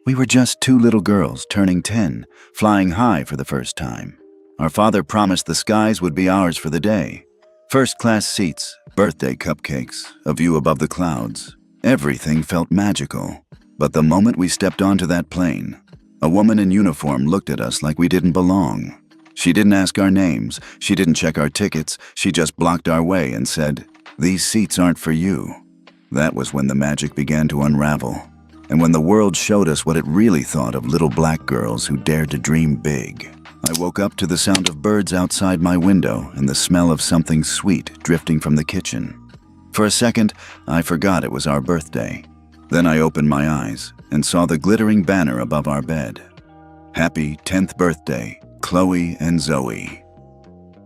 We were just two little girls turning 10, flying high for the first time. Our father promised the skies would be ours for the day. First-class seats, birthday cupcakes, a view above the clouds. Everything felt magical. But the moment we stepped onto that plane, a woman in uniform looked at us like we didn't belong. She didn't ask our names, she didn't check our tickets, she just blocked our way and said, "These seats aren't for you." That was when the magic began to unravel, and when the world showed us what it really thought of little black girls who dared to dream big. I woke up to the sound of birds outside my window and the smell of something sweet drifting from the kitchen. For a second, I forgot it was our birthday. Then I opened my eyes and saw the glittering banner above our bed. Happy 10th birthday, Chloe and Zoe.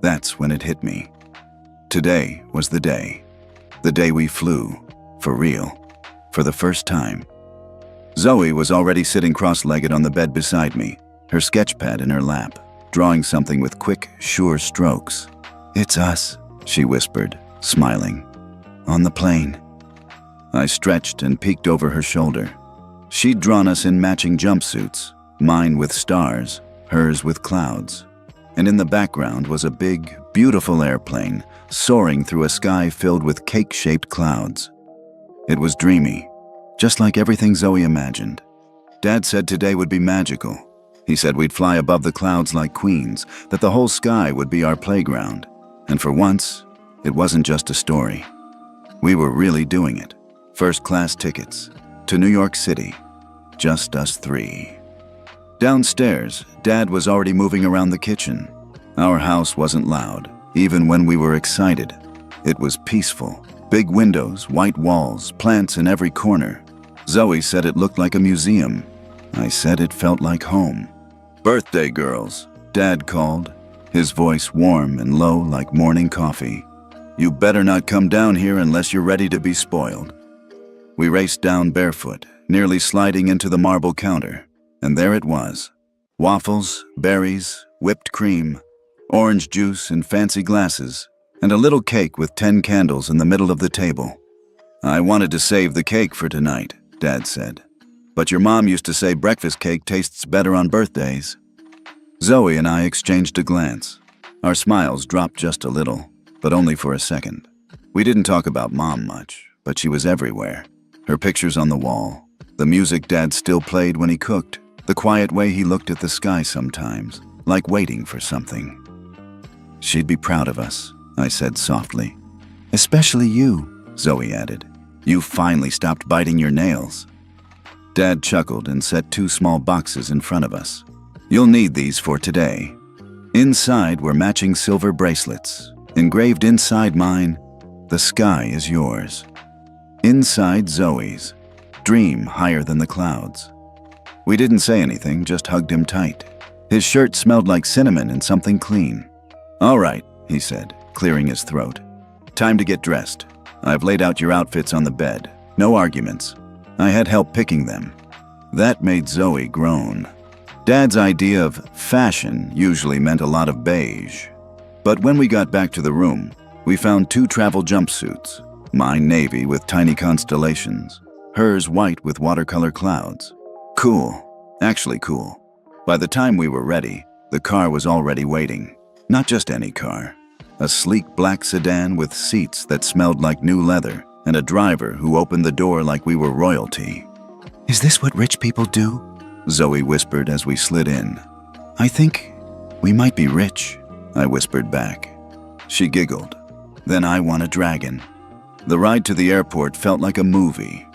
That's when it hit me. Today was the day. The day we flew, for real, for the first time. Zoe was already sitting cross-legged on the bed beside me, her sketch pad in her lap, drawing something with quick, sure strokes. "It's us," she whispered, smiling. "On the plane." I stretched and peeked over her shoulder. She'd drawn us in matching jumpsuits, mine with stars, hers with clouds. And in the background was a big, beautiful airplane soaring through a sky filled with cake-shaped clouds. It was dreamy, just like everything Zoe imagined. Dad said today would be magical. He said we'd fly above the clouds like queens, that the whole sky would be our playground. And for once, it wasn't just a story. We were really doing it. First-class tickets to New York City, just us three. Downstairs, Dad was already moving around the kitchen. Our house wasn't loud, even when we were excited. It was peaceful. Big windows, white walls, plants in every corner. Zoe said it looked like a museum. I said it felt like home. "Birthday girls," Dad called, his voice warm and low like morning coffee. "You better not come down here unless you're ready to be spoiled." We raced down barefoot, nearly sliding into the marble counter. And there it was. Waffles, berries, whipped cream, orange juice in fancy glasses, and a little cake with 10 candles in the middle of the table. "I wanted to save the cake for tonight," Dad said. "But your mom used to say breakfast cake tastes better on birthdays." Zoe and I exchanged a glance. Our smiles dropped just a little, but only for a second. We didn't talk about Mom much, but she was everywhere. Her pictures on the wall, the music Dad still played when he cooked, the quiet way he looked at the sky sometimes, like waiting for something. "She'd be proud of us," I said softly. "Especially you," Zoe added. "You finally stopped biting your nails." Dad chuckled and set 2 small boxes in front of us. "You'll need these for today." Inside were matching silver bracelets. Engraved inside mine, "The sky is yours." Inside Zoe's, "Dream higher than the clouds." We didn't say anything, just hugged him tight. His shirt smelled like cinnamon and something clean. "All right," he said, clearing his throat. "Time to get dressed. I've laid out your outfits on the bed. No arguments. I had help picking them." That made Zoe groan. Dad's idea of fashion usually meant a lot of beige. But when we got back to the room, we found 2 travel jumpsuits. Mine navy with tiny constellations. Hers white with watercolor clouds. Cool. Actually cool. By the time we were ready, the car was already waiting. Not just any car. A sleek black sedan with seats that smelled like new leather, and a driver who opened the door like we were royalty. "Is this what rich people do?" Zoe whispered as we slid in. "I think we might be rich," I whispered back. She giggled. "Then I want a dragon." The ride to the airport felt like a movie.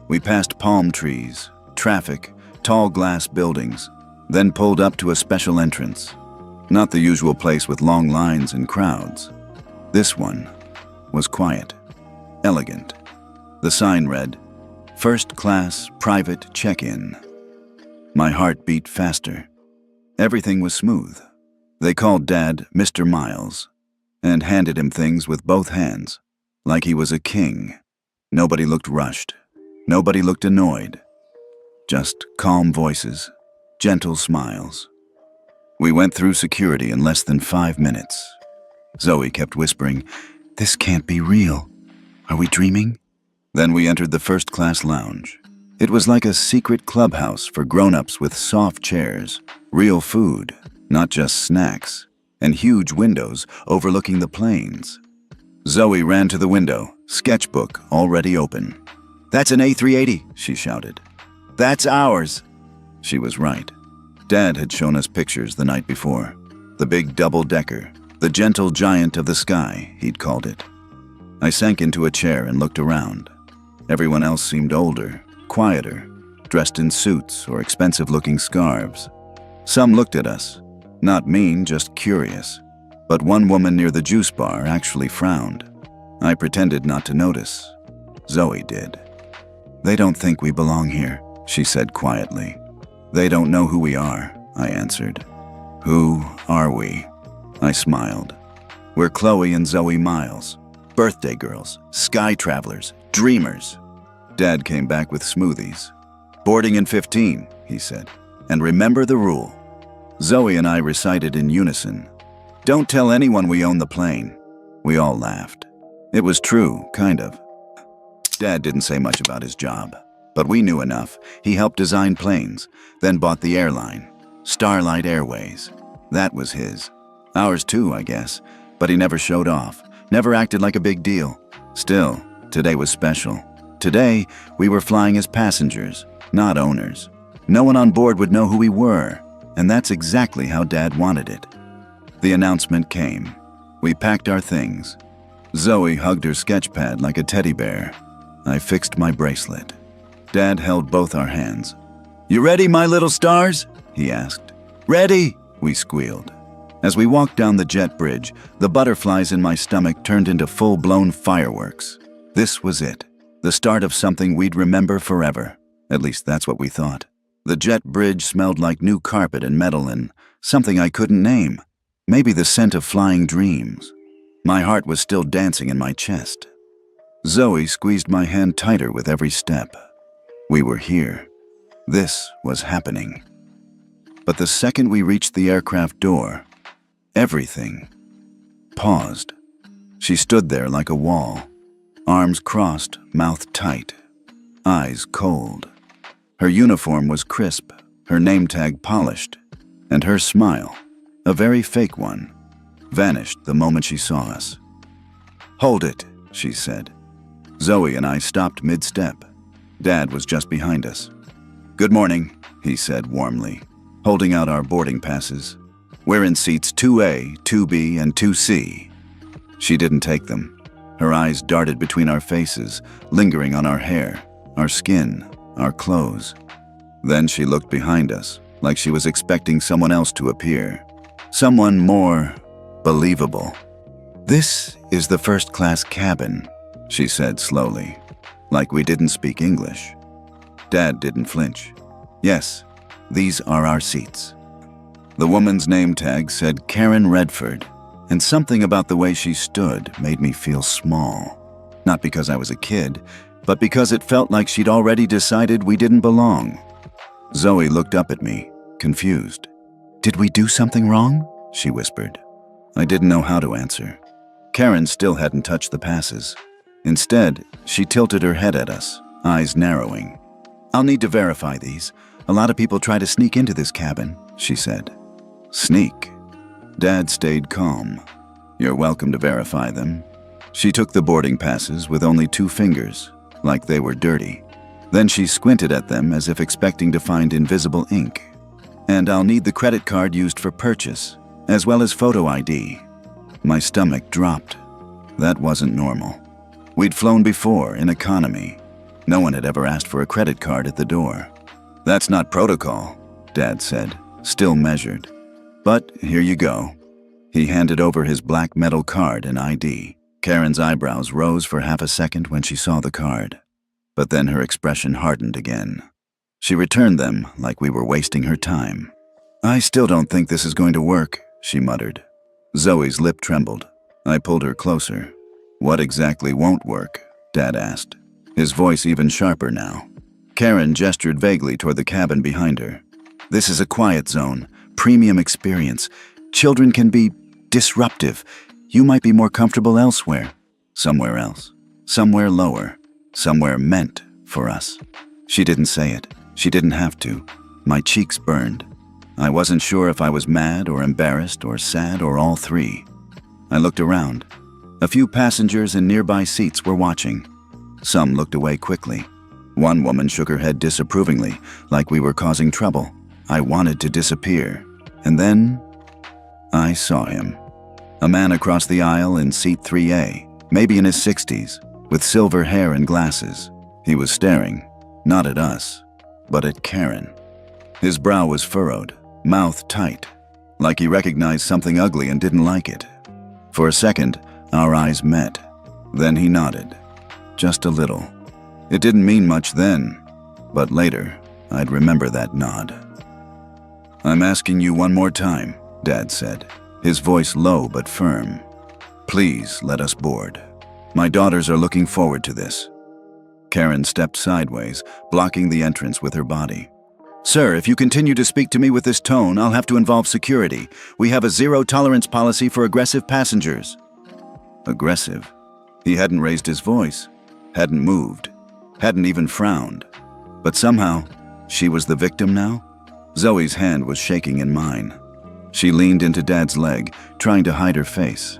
We passed palm trees, traffic, tall glass buildings, then pulled up to a special entrance. Not the usual place with long lines and crowds. This one was quiet, elegant. The sign read, "First class private check-in." My heart beat faster. Everything was smooth. They called Dad Mr. Miles and handed him things with both hands, like he was a king. Nobody looked rushed. Nobody looked annoyed. Just calm voices, gentle smiles. We went through security in less than 5 minutes. Zoe kept whispering, "This can't be real. Are we dreaming?" Then we entered the first-class lounge. It was like a secret clubhouse for grown-ups with soft chairs, real food, not just snacks, and huge windows overlooking the plains. Zoe ran to the window, sketchbook already open. "That's an A380, she shouted. "That's ours." She was right. Dad had shown us pictures the night before. The big double-decker, the gentle giant of the sky, he'd called it. I sank into a chair and looked around. Everyone else seemed older, quieter, dressed in suits or expensive-looking scarves. Some looked at us, not mean, just curious. But one woman near the juice bar actually frowned. I pretended not to notice. Zoe did. "They don't think we belong here," she said quietly. "They don't know who we are," I answered. "Who are we?" I smiled. "We're Chloe and Zoe Miles. Birthday girls, sky travelers, dreamers." Dad came back with smoothies. "Boarding in 15, he said. "And remember the rule." Zoe and I recited in unison. "Don't tell anyone we own the plane." We all laughed. It was true, kind of. Dad didn't say much about his job, but we knew enough. He helped design planes, then bought the airline, Starlight Airways. That was his. Ours too, I guess, but he never showed off, never acted like a big deal. Still, today was special. Today, we were flying as passengers, not owners. No one on board would know who we were, and that's exactly how Dad wanted it. The announcement came. We packed our things. Zoe hugged her sketch pad like a teddy bear. I fixed my bracelet. Dad held both our hands. "You ready, my little stars?" he asked. "Ready," we squealed. As we walked down the jet bridge, the butterflies in my stomach turned into full-blown fireworks. This was it, the start of something we'd remember forever. At least that's what we thought. The jet bridge smelled like new carpet and metal and something I couldn't name. Maybe the scent of flying dreams. My heart was still dancing in my chest. Zoe squeezed my hand tighter with every step. We were here. This was happening. But the second we reached the aircraft door, everything paused. She stood there like a wall, arms crossed, mouth tight, eyes cold. Her uniform was crisp, her name tag polished, and her smile, a very fake one, vanished the moment she saw us. "Hold it," she said. Zoe and I stopped mid-step. Dad was just behind us. "Good morning," he said warmly, holding out our boarding passes. "We're in seats 2A, 2B, and 2C. She didn't take them. Her eyes darted between our faces, lingering on our hair, our skin, our clothes. Then she looked behind us, like she was expecting someone else to appear. Someone more believable. "This is the first-class cabin," she said slowly, like we didn't speak English. Dad didn't flinch. "Yes, these are our seats." The woman's name tag said Karen Redford, and something about the way she stood made me feel small. Not because I was a kid, but because it felt like she'd already decided we didn't belong. Zoe looked up at me, confused. "Did we do something wrong?" she whispered. I didn't know how to answer. Karen still hadn't touched the passes. Instead, she tilted her head at us, eyes narrowing. "I'll need to verify these. A lot of people try to sneak into this cabin," she said. Sneak? Dad stayed calm. "You're welcome to verify them." She took the boarding passes with only 2 fingers, like they were dirty. Then she squinted at them as if expecting to find invisible ink. "And I'll need the credit card used for purchase, as well as photo ID." My stomach dropped. That wasn't normal. We'd flown before, in economy. No one had ever asked for a credit card at the door. "That's not protocol," Dad said, still measured. "But here you go." He handed over his black metal card and ID. Karen's eyebrows rose for half a second when she saw the card. But then her expression hardened again. She returned them like we were wasting her time. "I still don't think this is going to work," she muttered. Zoe's lip trembled. I pulled her closer. "What exactly won't work?" Dad asked, his voice even sharper now. Karen gestured vaguely toward the cabin behind her. "This is a quiet zone, premium experience. Children can be disruptive. You might be more comfortable elsewhere." "Somewhere else. Somewhere lower. Somewhere meant for us." She didn't say it. She didn't have to. My cheeks burned. I wasn't sure if I was mad or embarrassed or sad or all three. I looked around. A few passengers in nearby seats were watching. Some looked away quickly. One woman shook her head disapprovingly, like we were causing trouble. I wanted to disappear. And then I saw him. A man across the aisle in seat 3A, maybe in his 60s, with silver hair and glasses. He was staring, not at us, but at Karen. His brow was furrowed, mouth tight, like he recognized something ugly and didn't like it. For a second, our eyes met. Then he nodded. Just a little. It didn't mean much then, but later, I'd remember that nod. "I'm asking you one more time," Dad said, his voice low but firm. "Please let us board. My daughters are looking forward to this." Karen stepped sideways, blocking the entrance with her body. "Sir, if you continue to speak to me with this tone, I'll have to involve security. We have a zero-tolerance policy for aggressive passengers." Aggressive? He hadn't raised his voice, hadn't moved, hadn't even frowned. But somehow, she was the victim now? Zoe's hand was shaking in mine. She leaned into Dad's leg, trying to hide her face.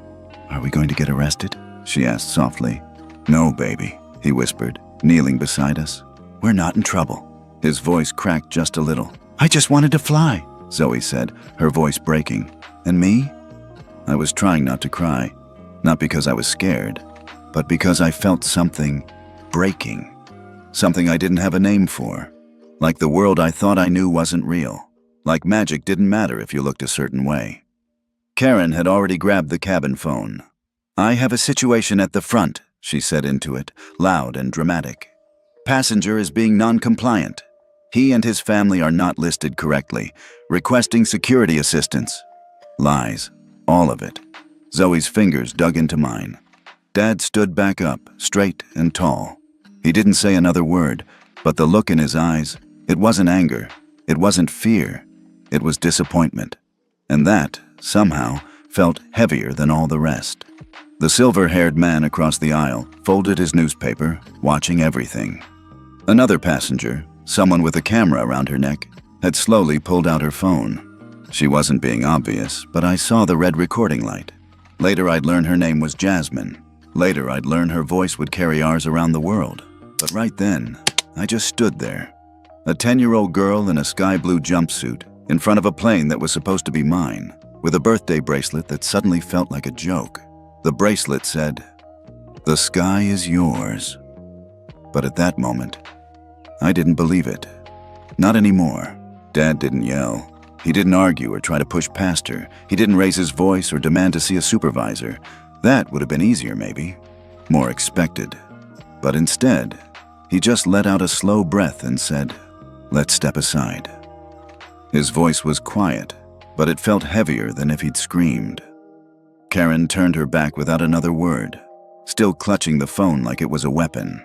"Are we going to get arrested?" she asked softly. "No, baby," he whispered, kneeling beside us. "We're not in trouble." His voice cracked just a little. "I just wanted to fly," Zoe said, her voice breaking. "And me?" I was trying not to cry, not because I was scared, but because I felt something breaking. Something I didn't have a name for. Like the world I thought I knew wasn't real. Like magic didn't matter if you looked a certain way. Karen had already grabbed the cabin phone. "I have a situation at the front," she said into it, loud and dramatic. "Passenger is being non-compliant. He and his family are not listed correctly, requesting security assistance." Lies. All of it. Zoe's fingers dug into mine. Dad stood back up, straight and tall. He didn't say another word, but the look in his eyes, it wasn't anger, it wasn't fear, it was disappointment. And that, somehow, felt heavier than all the rest. The silver-haired man across the aisle folded his newspaper, watching everything. Another passenger, someone with a camera around her neck, had slowly pulled out her phone. She wasn't being obvious, but I saw the red recording light. Later I'd learn her name was Jasmine. Later I'd learn her voice would carry ours around the world. But right then, I just stood there. A 10-year-old girl in a sky-blue jumpsuit, in front of a plane that was supposed to be mine, with a birthday bracelet that suddenly felt like a joke. The bracelet said, "The sky is yours." But at that moment, I didn't believe it. Not anymore. Dad didn't yell. He didn't argue or try to push past her. He didn't raise his voice or demand to see a supervisor. That would have been easier, maybe. More expected. But instead, he just let out a slow breath and said, "Let's step aside." His voice was quiet, but it felt heavier than if he'd screamed. Karen turned her back without another word, still clutching the phone like it was a weapon.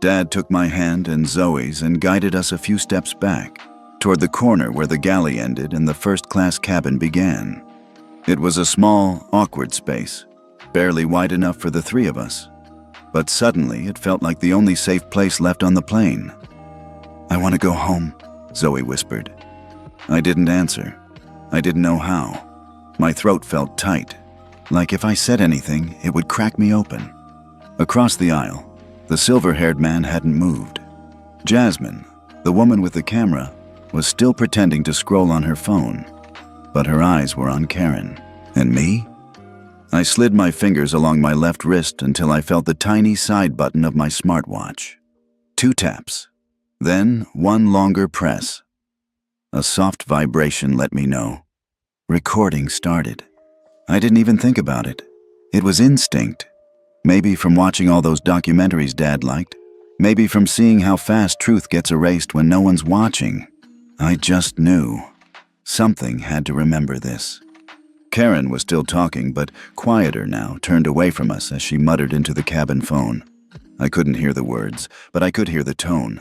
Dad took my hand and Zoe's and guided us a few steps back, toward the corner where the galley ended and the first-class cabin began. It was a small, awkward space, barely wide enough for the three of us. But suddenly, it felt like the only safe place left on the plane. "I want to go home," Zoe whispered. I didn't answer. I didn't know how. My throat felt tight, like if I said anything, it would crack me open. Across the aisle, the silver-haired man hadn't moved. Jasmine, the woman with the camera, was still pretending to scroll on her phone, but her eyes were on Karen. And me? I slid my fingers along my left wrist until I felt the tiny side button of my smartwatch. 2 taps. Then 1 longer press. A soft vibration let me know. Recording started. I didn't even think about it. It was instinct. Maybe from watching all those documentaries Dad liked. Maybe from seeing how fast truth gets erased when no one's watching. I just knew. Something had to remember this. Karen was still talking, but quieter now, turned away from us as she muttered into the cabin phone. I couldn't hear the words, but I could hear the tone.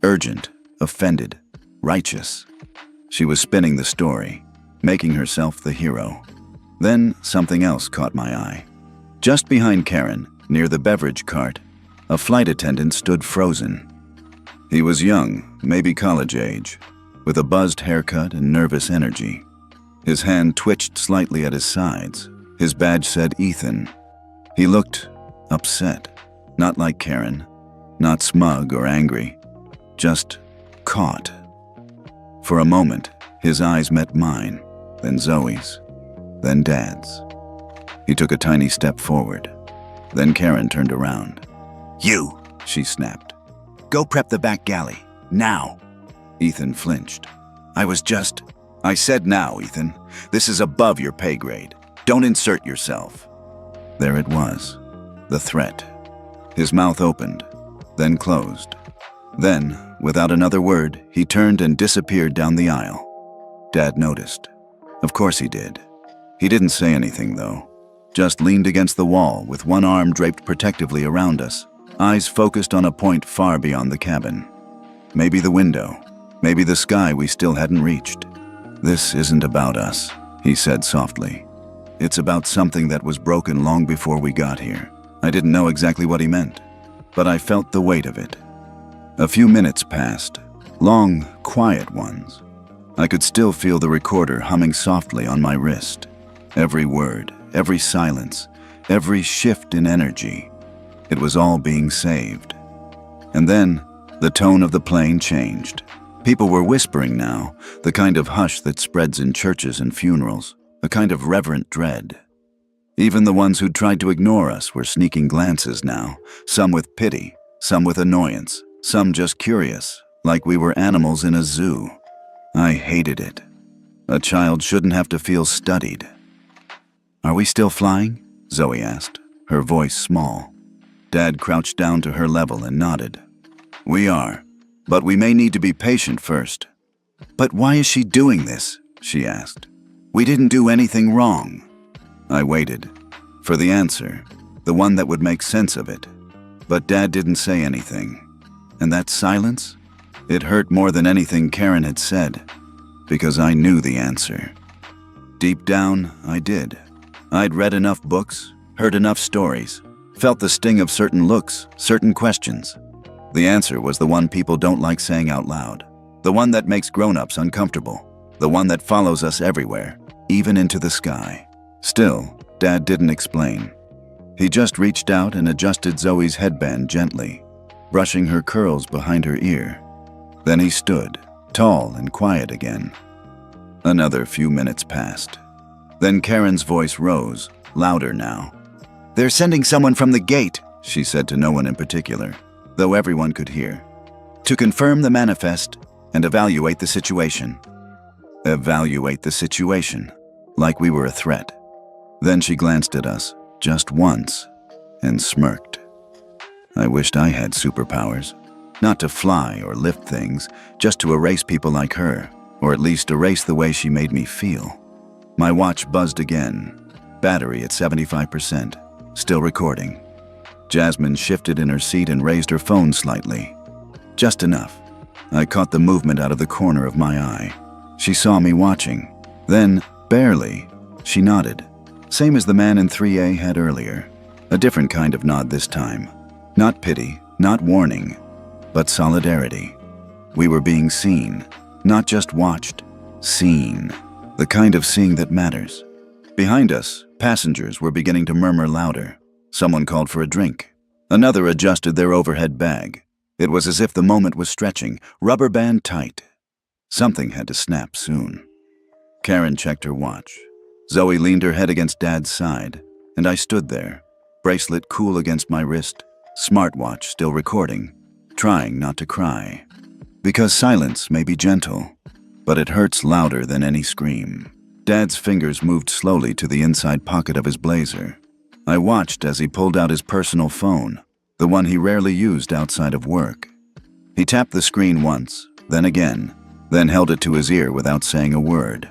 Urgent, offended, righteous. She was spinning the story, making herself the hero. Then something else caught my eye. Just behind Karen, near the beverage cart, a flight attendant stood frozen. He was young, maybe college age, with a buzzed haircut and nervous energy. His hand twitched slightly at his sides. His badge said Ethan. He looked upset, not like Karen, not smug or angry, just caught. For a moment, his eyes met mine, then Zoe's, then Dad's. He took a tiny step forward. Then Karen turned around. "You," she snapped. "Go prep the back galley, now." Ethan flinched. I said now, Ethan. This is above your pay grade. Don't insert yourself." There it was, the threat. His mouth opened, then closed. Then, without another word, he turned and disappeared down the aisle. Dad noticed. Of course he did. He didn't say anything, though. Just leaned against the wall with one arm draped protectively around us, eyes focused on a point far beyond the cabin. Maybe the window, maybe the sky we still hadn't reached. "This isn't about us," he said softly. "It's about something that was broken long before we got here." I didn't know exactly what he meant, but I felt the weight of it. A few minutes passed, long, quiet ones. I could still feel the recorder humming softly on my wrist. Every word, every silence, every shift in energy. It was all being saved. And then, the tone of the plane changed. People were whispering now, the kind of hush that spreads in churches and funerals, a kind of reverent dread. Even the ones who'd tried to ignore us were sneaking glances now, some with pity, some with annoyance, some just curious, like we were animals in a zoo. I hated it. A child shouldn't have to feel studied. "Are we still flying?" Zoe asked, her voice small. Dad crouched down to her level and nodded. "We are. But we may need to be patient first." "But why is she doing this?" she asked. "We didn't do anything wrong." I waited for the answer, the one that would make sense of it. But Dad didn't say anything. And that silence? It hurt more than anything Karen had said, because I knew the answer. Deep down, I did. I'd read enough books, heard enough stories, felt the sting of certain looks, certain questions. The answer was the one people don't like saying out loud, the one that makes grown-ups uncomfortable, the one that follows us everywhere, even into the sky. Still, Dad didn't explain. He just reached out and adjusted Zoe's headband gently, brushing her curls behind her ear. Then he stood, tall and quiet again. Another few minutes passed. Then Karen's voice rose, louder now. "They're sending someone from the gate," she said to no one in particular, though everyone could hear, "to confirm the manifest and evaluate the situation." Evaluate the situation, like we were a threat. Then she glanced at us, just once, and smirked. I wished I had superpowers. Not to fly or lift things, just to erase people like her, or at least erase the way she made me feel. My watch buzzed again, battery at 75%, still recording. Jasmine shifted in her seat and raised her phone slightly. Just enough. I caught the movement out of the corner of my eye. She saw me watching. Then, barely, she nodded. Same as the man in 3A had earlier. A different kind of nod this time. Not pity, not warning, but solidarity. We were being seen, not just watched, seen. The kind of seeing that matters. Behind us, passengers were beginning to murmur louder. Someone called for a drink. Another adjusted their overhead bag. It was as if the moment was stretching, rubber band tight. Something had to snap soon. Karen checked her watch. Zoe leaned her head against Dad's side, and I stood there, bracelet cool against my wrist, smartwatch still recording, trying not to cry. Because silence may be gentle, but it hurts louder than any scream. Dad's fingers moved slowly to the inside pocket of his blazer. I watched as he pulled out his personal phone, the one he rarely used outside of work. He tapped the screen once, then again, then held it to his ear without saying a word.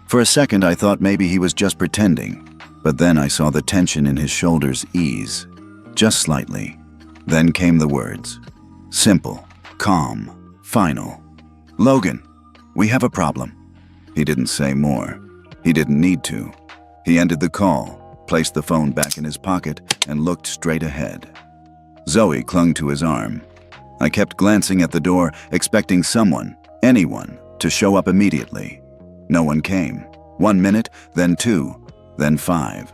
For a second I thought maybe he was just pretending, but then I saw the tension in his shoulders ease, just slightly. Then came the words. Simple, calm, final. "Logan, we have a problem." He didn't say more. He didn't need to. He ended the call, placed the phone back in his pocket, and looked straight ahead. Zoe clung to his arm. I kept glancing at the door, expecting someone, anyone, to show up immediately. No one came. 1 minute, then 2, then 5.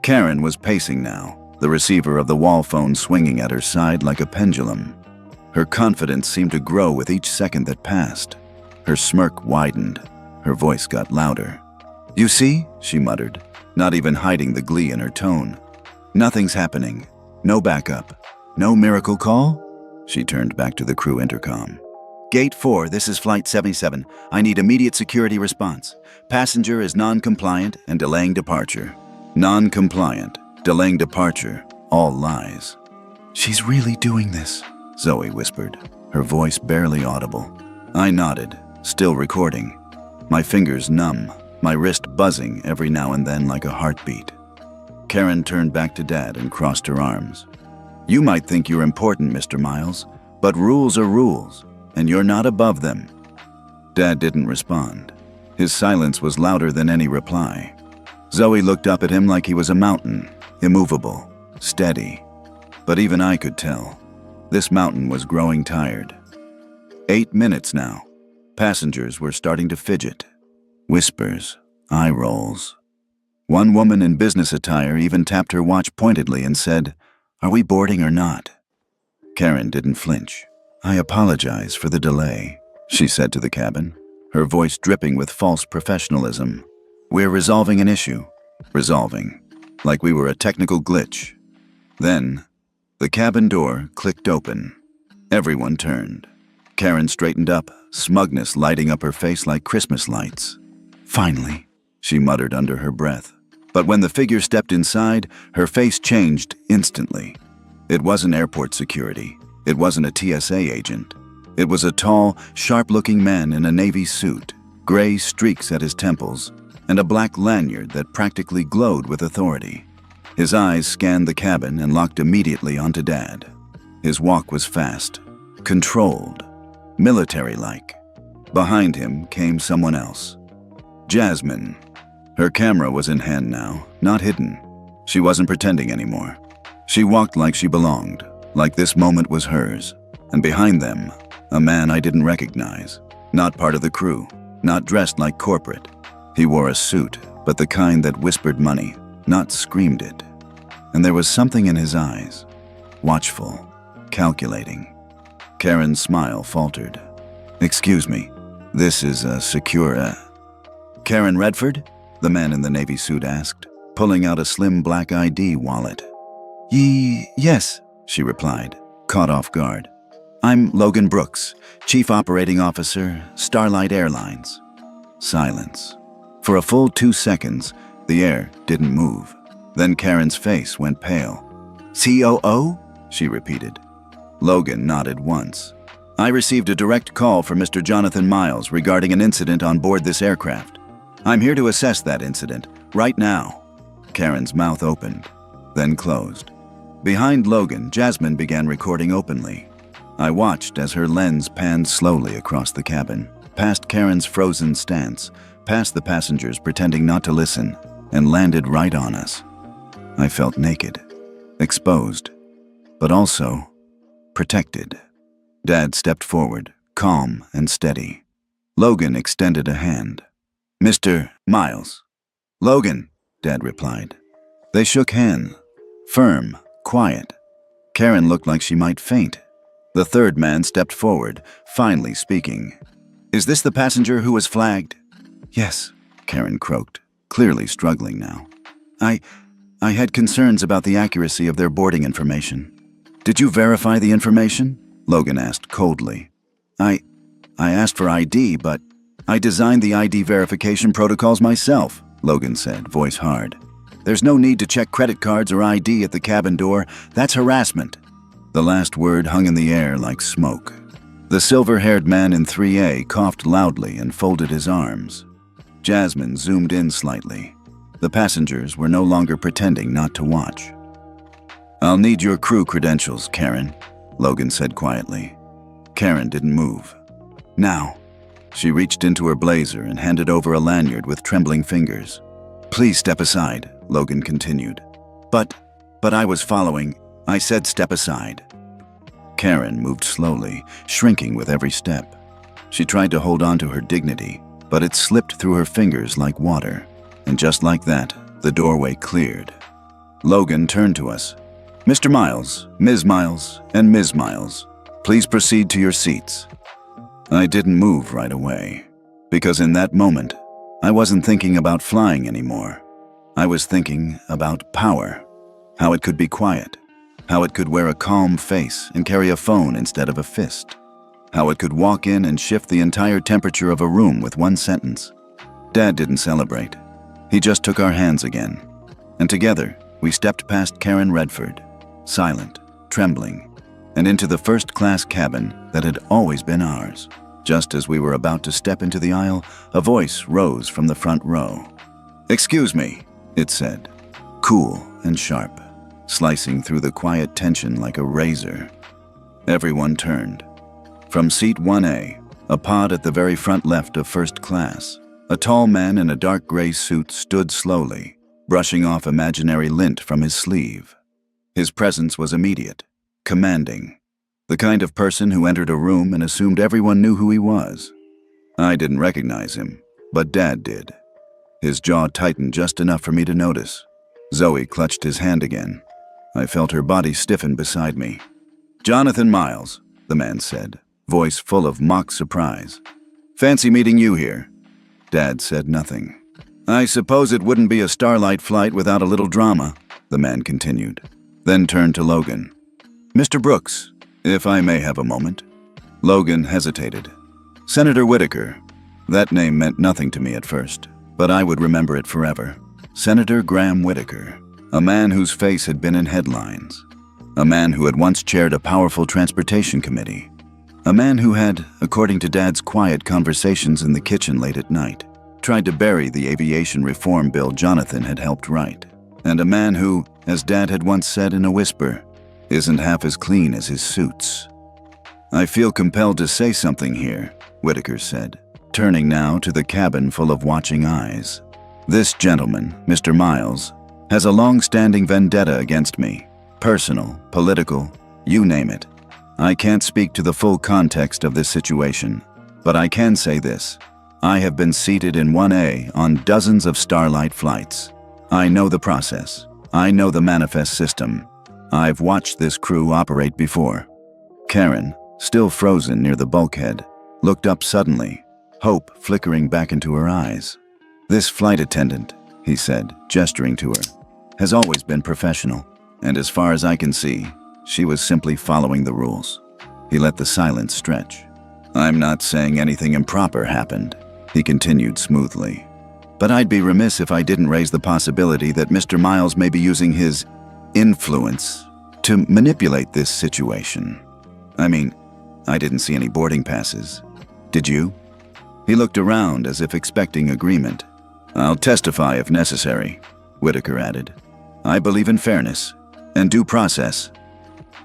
Karen was pacing now, the receiver of the wall phone swinging at her side like a pendulum. Her confidence seemed to grow with each second that passed. Her smirk widened. Her voice got louder. "You see?" she muttered, not even hiding the glee in her tone. "Nothing's happening. No backup. No miracle call?" She turned back to the crew intercom. "Gate 4, this is Flight 77. I need immediate security response. Passenger is non-compliant and delaying departure." Non-compliant, delaying departure, all lies. "She's really doing this," Zoe whispered, her voice barely audible. I nodded, still recording. My fingers numb, my wrist buzzing every now and then like a heartbeat. Karen turned back to Dad and crossed her arms. "You might think you're important, Mr. Miles, but rules are rules, and you're not above them." Dad didn't respond. His silence was louder than any reply. Zoe looked up at him like he was a mountain, immovable, steady. But even I could tell. This mountain was growing tired. 8 minutes now. Passengers were starting to fidget. Whispers, eye rolls. One woman in business attire even tapped her watch pointedly and said, "Are we boarding or not?" Karen didn't flinch. "I apologize for the delay," she said to the cabin, her voice dripping with false professionalism. "We're resolving an issue." Resolving. Like we were a technical glitch. Then, the cabin door clicked open. Everyone turned. Karen straightened up, smugness lighting up her face like Christmas lights. "Finally," she muttered under her breath. But when the figure stepped inside, her face changed instantly. It wasn't airport security. It wasn't a TSA agent. It was a tall, sharp-looking man in a navy suit, gray streaks at his temples, and a black lanyard that practically glowed with authority. His eyes scanned the cabin and locked immediately onto Dad. His walk was fast, controlled, military-like. Behind him came someone else. Jasmine. Her camera was in hand now, not hidden. She wasn't pretending anymore. She walked like she belonged, like this moment was hers. And behind them, a man I didn't recognize. Not part of the crew, not dressed like corporate. He wore a suit, but the kind that whispered money, not screamed it. And there was something in his eyes. Watchful, calculating. Karen's smile faltered. "Excuse me, this is a secure, Karen Redford?" the man in the navy suit asked, pulling out a slim black ID wallet. Yes, she replied, caught off guard. "I'm Logan Brooks, Chief Operating Officer, Starlight Airlines." Silence. For a full 2 seconds, the air didn't move. Then Karen's face went pale. "COO?" she repeated. Logan nodded once. "I received a direct call from Mr. Jonathan Miles regarding an incident on board this aircraft. I'm here to assess that incident, right now." Karen's mouth opened, then closed. Behind Logan, Jasmine began recording openly. I watched as her lens panned slowly across the cabin, past Karen's frozen stance, past the passengers pretending not to listen, and landed right on us. I felt naked, exposed, but also protected. Dad stepped forward, calm and steady. Logan extended a hand. "Mr. Miles." "Logan," Dad replied. They shook hands, firm, quiet. Karen looked like she might faint. The third man stepped forward, finally speaking. "Is this the passenger who was flagged?" "Yes," Karen croaked, clearly struggling now. I had concerns about the accuracy of their boarding information." "Did you verify the information?" Logan asked coldly. I asked for ID, but I designed the ID verification protocols myself," Logan said, voice hard. "There's no need to check credit cards or ID at the cabin door. That's harassment." The last word hung in the air like smoke. The silver-haired man in 3A coughed loudly and folded his arms. Jasmine zoomed in slightly. The passengers were no longer pretending not to watch. "I'll need your crew credentials, Karen," Logan said quietly. Karen didn't move. "Now." She reached into her blazer and handed over a lanyard with trembling fingers. "Please step aside," Logan continued. But I was following. I said step aside." Karen moved slowly, shrinking with every step. She tried to hold on to her dignity, but it slipped through her fingers like water. And just like that, the doorway cleared. Logan turned to us. "Mr. Miles, Ms. Miles, and Ms. Miles, please proceed to your seats." I didn't move right away, because in that moment, I wasn't thinking about flying anymore. I was thinking about power, how it could be quiet, how it could wear a calm face and carry a phone instead of a fist, how it could walk in and shift the entire temperature of a room with one sentence. Dad didn't celebrate. He just took our hands again, and together we stepped past Karen Redford, silent, trembling, and into the first-class cabin that had always been ours. Just as we were about to step into the aisle, a voice rose from the front row. "Excuse me," it said, cool and sharp, slicing through the quiet tension like a razor. Everyone turned. From seat 1A, a pod at the very front left of first class, a tall man in a dark gray suit stood slowly, brushing off imaginary lint from his sleeve. His presence was immediate, commanding, the kind of person who entered a room and assumed everyone knew who he was. I didn't recognize him, but Dad did. His jaw tightened just enough for me to notice. Zoe clutched his hand again. I felt her body stiffen beside me. "Jonathan Miles," the man said, voice full of mock surprise. "Fancy meeting you here." Dad said nothing. "I suppose it wouldn't be a Starlight flight without a little drama," the man continued, then turned to Logan. "Mr. Brooks, if I may have a moment." Logan hesitated. Senator Whitaker. That name meant nothing to me at first, but I would remember it forever. Senator Graham Whitaker, a man whose face had been in headlines, a man who had once chaired a powerful transportation committee, a man who had, according to Dad's quiet conversations in the kitchen late at night, tried to bury the aviation reform bill Jonathan had helped write, and a man who, as Dad had once said in a whisper, isn't half as clean as his suits. "I feel compelled to say something here," Whitaker said, turning now to the cabin full of watching eyes. "This gentleman, Mr. Miles, has a long-standing vendetta against me. Personal, political, you name it. I can't speak to the full context of this situation, but I can say this. I have been seated in 1A on dozens of Starlight flights. I know the process. I know the manifest system. I've watched this crew operate before." Karen, still frozen near the bulkhead, looked up suddenly, hope flickering back into her eyes. "This flight attendant," he said, gesturing to her, "has always been professional, and as far as I can see, she was simply following the rules." He let the silence stretch. "I'm not saying anything improper happened," he continued smoothly, "but I'd be remiss if I didn't raise the possibility that Mr. Miles may be using his influence to manipulate this situation. I mean, I didn't see any boarding passes. Did you?" He looked around as if expecting agreement. "I'll testify if necessary," Whitaker added. "I believe in fairness and due process."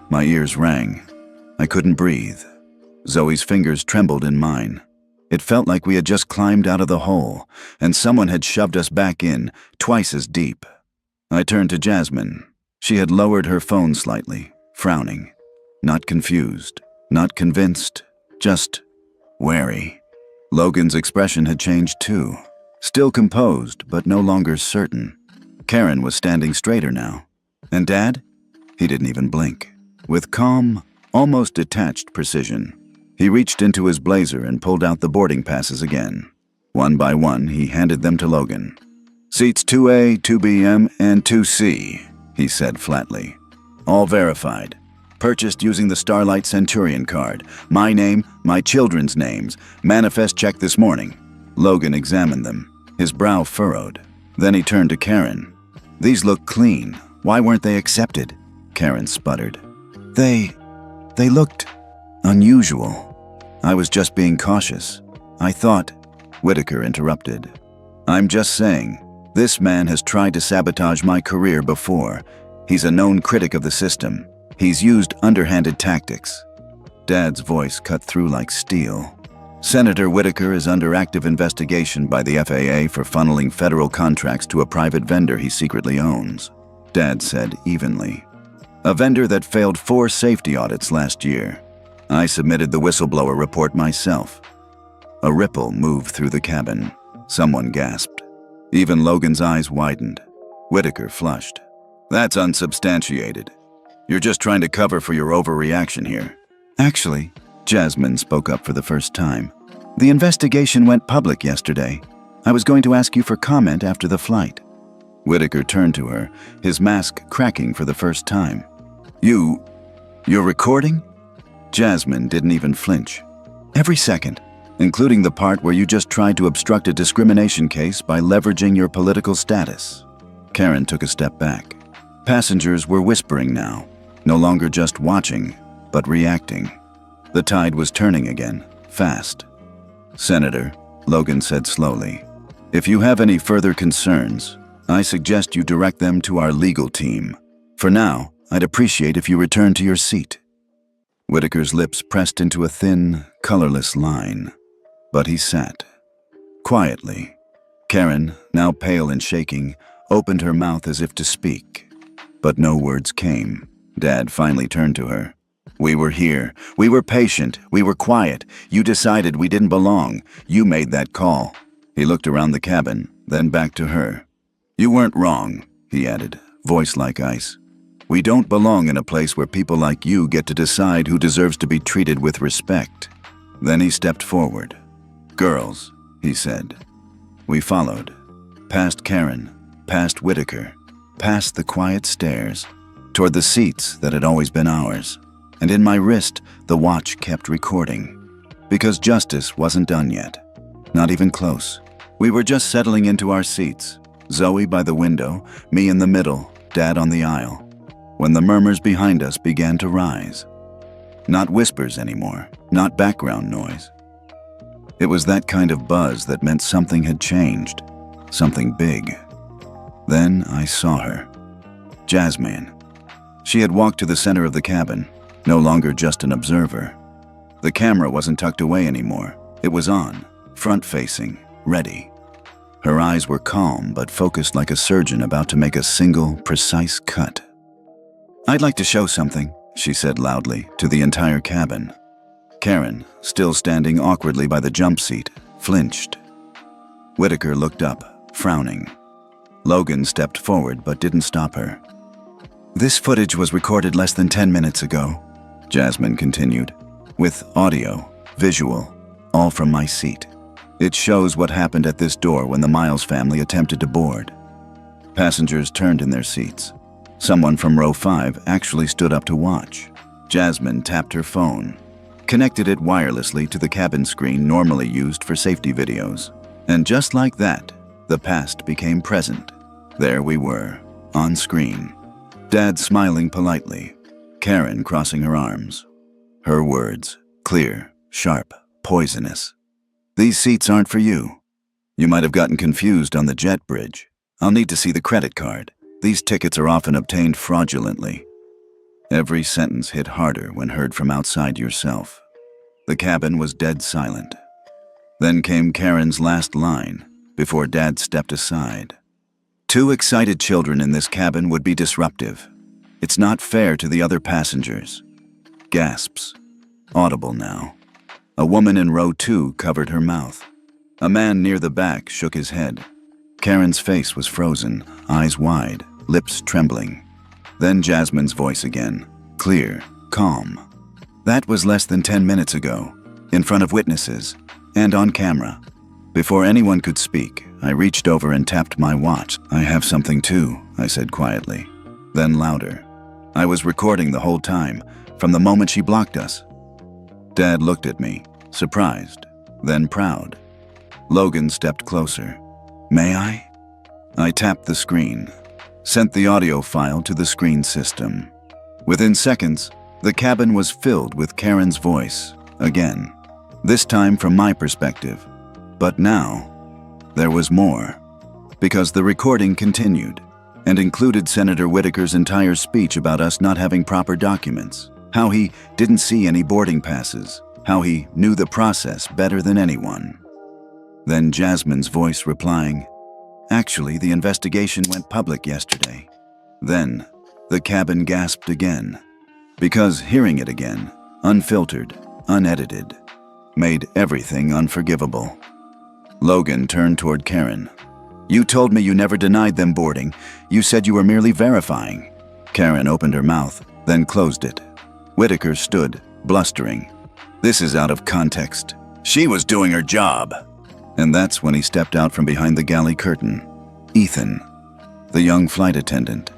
My ears rang. I couldn't breathe. Zoe's fingers trembled in mine. It felt like we had just climbed out of the hole, and someone had shoved us back in, twice as deep. I turned to Jasmine. She had lowered her phone slightly, frowning. Not confused, not convinced, just wary. Logan's expression had changed too. Still composed, but no longer certain. Karen was standing straighter now. And Dad? He didn't even blink. With calm, almost detached precision, he reached into his blazer and pulled out the boarding passes again. One by one, he handed them to Logan. "Seats 2A, 2BM, and 2C, he said flatly. "All verified. Purchased using the Starlight Centurion card. My name, my children's names. Manifest check this morning." Logan examined them, his brow furrowed. Then he turned to Karen. "These look clean. Why weren't they accepted?" Karen sputtered. They looked unusual. I was just being cautious. I thought," Whitaker interrupted. "I'm just saying, this man has tried to sabotage my career before. He's a known critic of the system. He's used underhanded tactics." Dad's voice cut through like steel. "Senator Whitaker is under active investigation by the FAA for funneling federal contracts to a private vendor he secretly owns," Dad said evenly. A vendor that failed 4 safety audits last year. I submitted the whistleblower report myself. A ripple moved through the cabin. Someone gasped. Even Logan's eyes widened. Whitaker flushed. That's unsubstantiated. You're just trying to cover for your overreaction here. Actually, Jasmine spoke up for the first time. The investigation went public yesterday. I was going to ask you for comment after the flight. Whitaker turned to her, his mask cracking for the first time. You're recording? Jasmine didn't even flinch. Every second, including the part where you just tried to obstruct a discrimination case by leveraging your political status. Karen took a step back. Passengers were whispering now, no longer just watching, but reacting. The tide was turning again, fast. Senator, Logan said slowly, if you have any further concerns, I suggest you direct them to our legal team. For now, I'd appreciate if you return to your seat. Whitaker's lips pressed into a thin, colorless line, but he sat. Quietly. Karen, now pale and shaking, opened her mouth as if to speak, but no words came. Dad finally turned to her. We were here. We were patient. We were quiet. You decided we didn't belong. You made that call. He looked around the cabin, then back to her. You weren't wrong, he added, voice like ice. We don't belong in a place where people like you get to decide who deserves to be treated with respect. Then he stepped forward. Girls, he said. We followed. Past Karen, past Whitaker, past the quiet stairs, toward the seats that had always been ours. And in my wrist, the watch kept recording. Because justice wasn't done yet. Not even close. We were just settling into our seats. Zoe by the window, me in the middle, Dad on the aisle. When the murmurs behind us began to rise. Not whispers anymore, not background noise. It was that kind of buzz that meant something had changed, something big. Then I saw her. Jasmine. She had walked to the center of the cabin, no longer just an observer. The camera wasn't tucked away anymore. It was on, front-facing, ready. Her eyes were calm but focused like a surgeon about to make a single, precise cut. I'd like to show something, she said loudly, to the entire cabin. Karen, still standing awkwardly by the jump seat, flinched. Whitaker looked up, frowning. Logan stepped forward but didn't stop her. This footage was recorded less than 10 minutes ago, Jasmine continued, with audio, visual, all from my seat. It shows what happened at this door when the Miles family attempted to board. Passengers turned in their seats. Someone from row 5 actually stood up to watch. Jasmine tapped her phone, connected it wirelessly to the cabin screen normally used for safety videos. And just like that, the past became present. There we were, on screen. Dad smiling politely, Karen crossing her arms. Her words, clear, sharp, poisonous. These seats aren't for you. You might have gotten confused on the jet bridge. I'll need to see the credit card. These tickets are often obtained fraudulently. Every sentence hit harder when heard from outside yourself. The cabin was dead silent. Then came Karen's last line, before Dad stepped aside. 2 excited children in this cabin would be disruptive. It's not fair to the other passengers. Gasps. Audible now. A woman in row 2 covered her mouth. A man near the back shook his head. Karen's face was frozen, eyes wide, lips trembling. Then Jasmine's voice again, clear, calm. That was less than 10 minutes ago, in front of witnesses, and on camera. Before anyone could speak, I reached over and tapped my watch. I have something too, I said quietly. Then louder. I was recording the whole time, from the moment she blocked us. Dad looked at me, surprised, then proud. Logan stepped closer. May I? I tapped the screen, sent the audio file to the screen system. Within seconds, the cabin was filled with Karen's voice, again, this time from my perspective. But now, there was more, because the recording continued and included Senator Whitaker's entire speech about us not having proper documents, how he didn't see any boarding passes, how he knew the process better than anyone. Then Jasmine's voice replying, actually, the investigation went public yesterday. Then, The cabin gasped again, because hearing it again, unfiltered, unedited, made everything unforgivable. Logan turned toward Karen. "You told me you never denied them boarding. You said you were merely verifying." Karen opened her mouth, then closed it. Whitaker stood, blustering. "This is out of context. She was doing her job." And that's when he stepped out from behind the galley curtain. Ethan, the young flight attendant.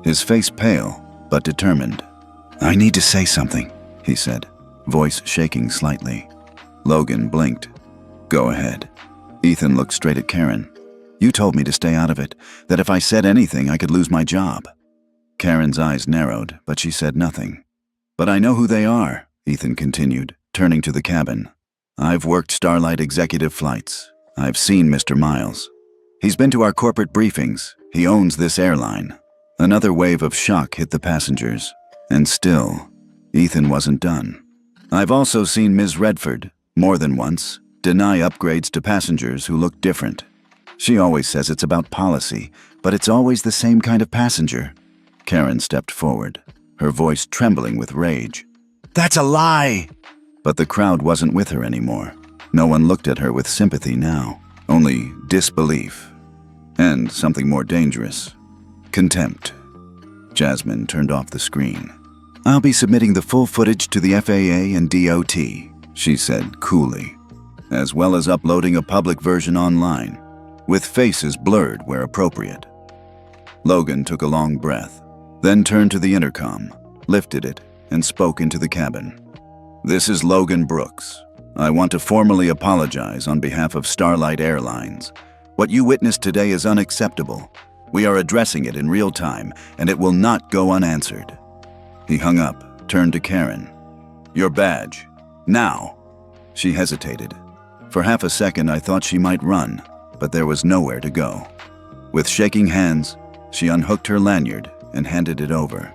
His face pale, but determined. "I need to say something," he said, voice shaking slightly. Logan blinked. "Go ahead." Ethan looked straight at Karen. "You told me to stay out of it, that if I said anything I could lose my job." Karen's eyes narrowed, but she said nothing. "But I know who they are," Ethan continued, turning to the cabin. "I've worked Starlight executive flights. I've seen Mr. Miles. He's been to our corporate briefings. He owns this airline." Another wave of shock hit the passengers. And still, Ethan wasn't done. "I've also seen Ms. Redford, more than once, deny upgrades to passengers who look different. She always says it's about policy, but it's always the same kind of passenger." Karen stepped forward, her voice trembling with rage. "That's a lie!" But the crowd wasn't with her anymore. No one looked at her with sympathy now, only disbelief. And something more dangerous. Contempt. Jasmine turned off the screen. "I'll be submitting the full footage to the FAA and DOT," she said coolly, "as well as uploading a public version online, with faces blurred where appropriate." Logan took a long breath, then turned to the intercom, lifted it, and spoke into the cabin. "This is Logan Brooks. I want to formally apologize on behalf of Starlight Airlines. What you witnessed today is unacceptable. We are addressing it in real time, and it will not go unanswered." He hung up, turned to Karen. "Your badge. Now." She hesitated. For half a second I thought she might run, but there was nowhere to go. With shaking hands, she unhooked her lanyard and handed it over.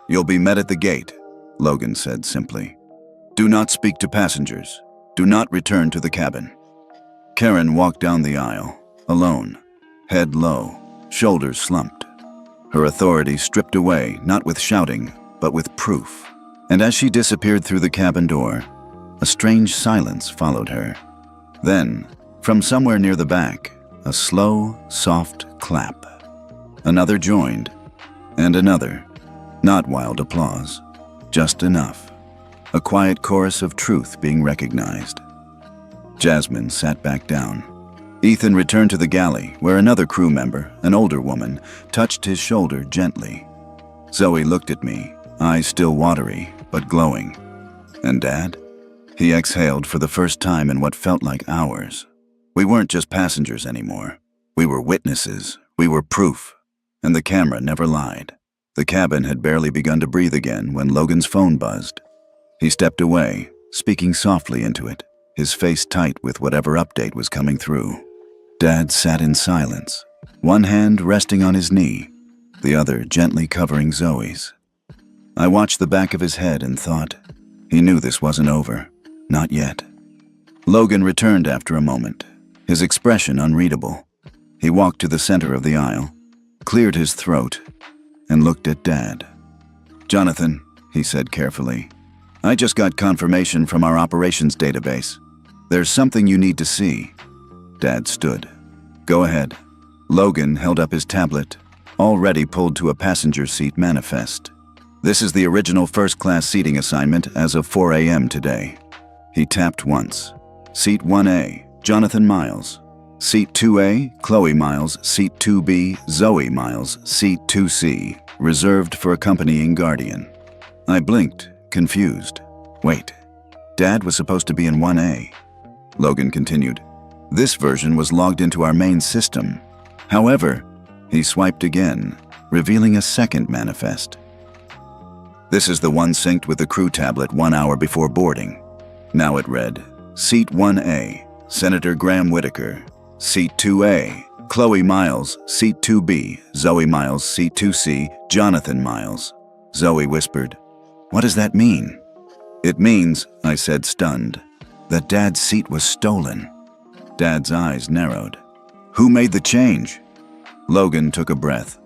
"You'll be met at the gate," Logan said simply. "Do not speak to passengers. Do not return to the cabin." Karen walked down the aisle, alone, head low, shoulders slumped. Her authority stripped away, not with shouting, but with proof. And as she disappeared through the cabin door, a strange silence followed her. Then, from somewhere near the back, a slow, soft clap. Another joined, and another. Not wild applause, just enough. A quiet chorus of truth being recognized. Jasmine sat back down. Ethan returned to the galley, where another crew member, an older woman, touched his shoulder gently. Zoe looked at me, eyes still watery, but glowing. "And Dad?" He exhaled for the first time in what felt like hours. We weren't just passengers anymore. We were witnesses. We were proof. And the camera never lied. The cabin had barely begun to breathe again when Logan's phone buzzed. He stepped away, speaking softly into it, his face tight with whatever update was coming through. Dad sat in silence, one hand resting on his knee, the other gently covering Zoe's. I watched the back of his head and thought, he knew this wasn't over. Not yet. Logan returned after a moment, his expression unreadable. He walked to the center of the aisle, cleared his throat, and looked at Dad. "Jonathan," he said carefully, "I just got confirmation from our operations database. There's something you need to see." Dad stood. "Go ahead." Logan held up his tablet, already pulled to a passenger seat manifest. "This is the original first-class seating assignment as of 4 a.m. today." He tapped once. "Seat 1A, Jonathan Miles. Seat 2A, Chloe Miles. Seat 2B, Zoe Miles. Seat 2C, reserved for accompanying guardian." I blinked, confused. Wait, Dad was supposed to be in 1A. Logan continued. "This version was logged into our main system. However," he swiped again, revealing a second manifest. "This is the one synced with the crew tablet 1 hour before boarding." Now it read, "Seat 1A, Senator Graham Whitaker. Seat 2A, Chloe Miles. Seat 2B, Zoe Miles. Seat 2C, Jonathan Miles." Zoe whispered, "What does that mean?" "It means," I said, stunned, "that Dad's seat was stolen." Dad's eyes narrowed. "Who made the change?" Logan took a breath.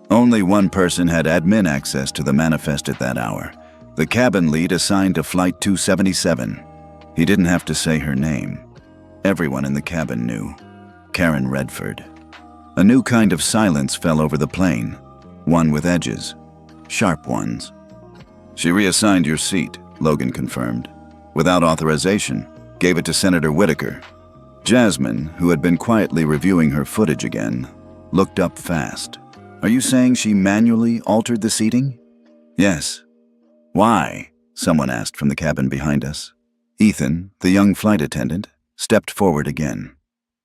Only one person had admin access to the manifest at that hour, the cabin lead assigned to Flight 277. He didn't have to say her name. Everyone in the cabin knew. Karen Redford. A new kind of silence fell over the plane, one with edges, sharp ones. She reassigned your seat, Logan confirmed. Without authorization, gave it to Senator Whitaker. Jasmine, who had been quietly reviewing her footage again, looked up fast. Are you saying she manually altered the seating? Yes. Why? Someone asked from the cabin behind us. Ethan, the young flight attendant, stepped forward again.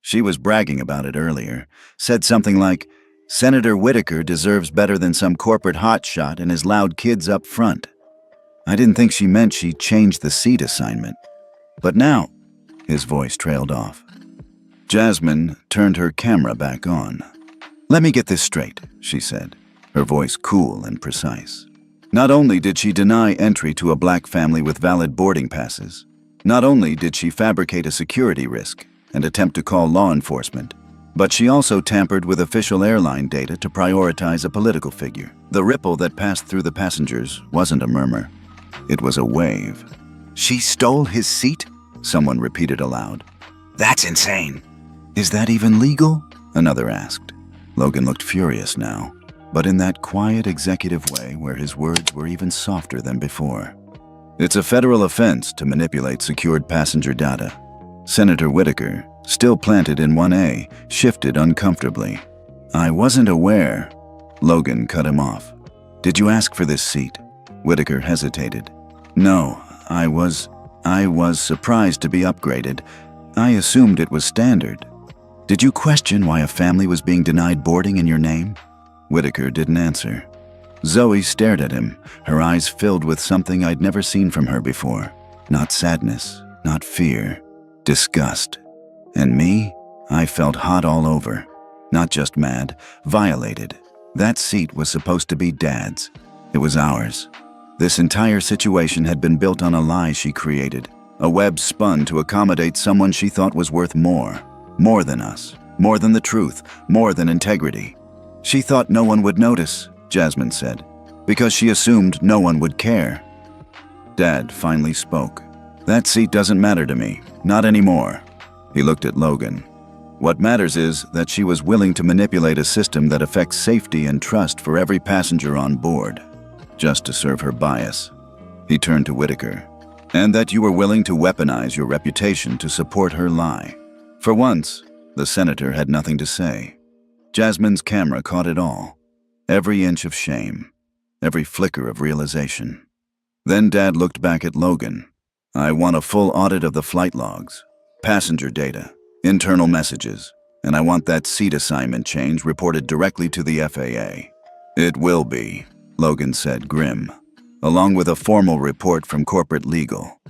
She was bragging about it earlier, said something like, Senator Whitaker deserves better than some corporate hotshot and his loud kids up front. I didn't think she meant she changed the seat assignment. But now, his voice trailed off. Jasmine turned her camera back on. Let me get this straight, she said, her voice cool and precise. Not only did she deny entry to a black family with valid boarding passes, not only did she fabricate a security risk and attempt to call law enforcement, but she also tampered with official airline data to prioritize a political figure. The ripple that passed through the passengers wasn't a murmur. It was a wave. She stole his seat? Someone repeated aloud. That's insane. Is that even legal? Another asked. Logan looked furious now, but in that quiet executive way where his words were even softer than before. It's a federal offense to manipulate secured passenger data. Senator Whitaker, still planted in 1A, shifted uncomfortably. I wasn't aware. Logan cut him off. Did you ask for this seat? Whitaker hesitated. No, I was surprised to be upgraded. I assumed it was standard. Did you question why a family was being denied boarding in your name? Whitaker didn't answer. Zoe stared at him, her eyes filled with something I'd never seen from her before. Not sadness, not fear, disgust. And me? I felt hot all over. Not just mad, violated. That seat was supposed to be Dad's. It was ours. This entire situation had been built on a lie she created, a web spun to accommodate someone she thought was worth more than us, more than the truth, more than integrity. She thought no one would notice, Jasmine said, because she assumed no one would care. Dad finally spoke. That seat doesn't matter to me, not anymore. He looked at Logan. What matters is that she was willing to manipulate a system that affects safety and trust for every passenger on board, just to serve her bias. He turned to Whitaker. And that you were willing to weaponize your reputation to support her lie. For once, the senator had nothing to say. Jasmine's camera caught it all. Every inch of shame, every flicker of realization. Then Dad looked back at Logan. I want a full audit of the flight logs, passenger data, internal messages, and I want that seat assignment change reported directly to the FAA. It will be, Logan said, grim, along with a formal report from corporate legal.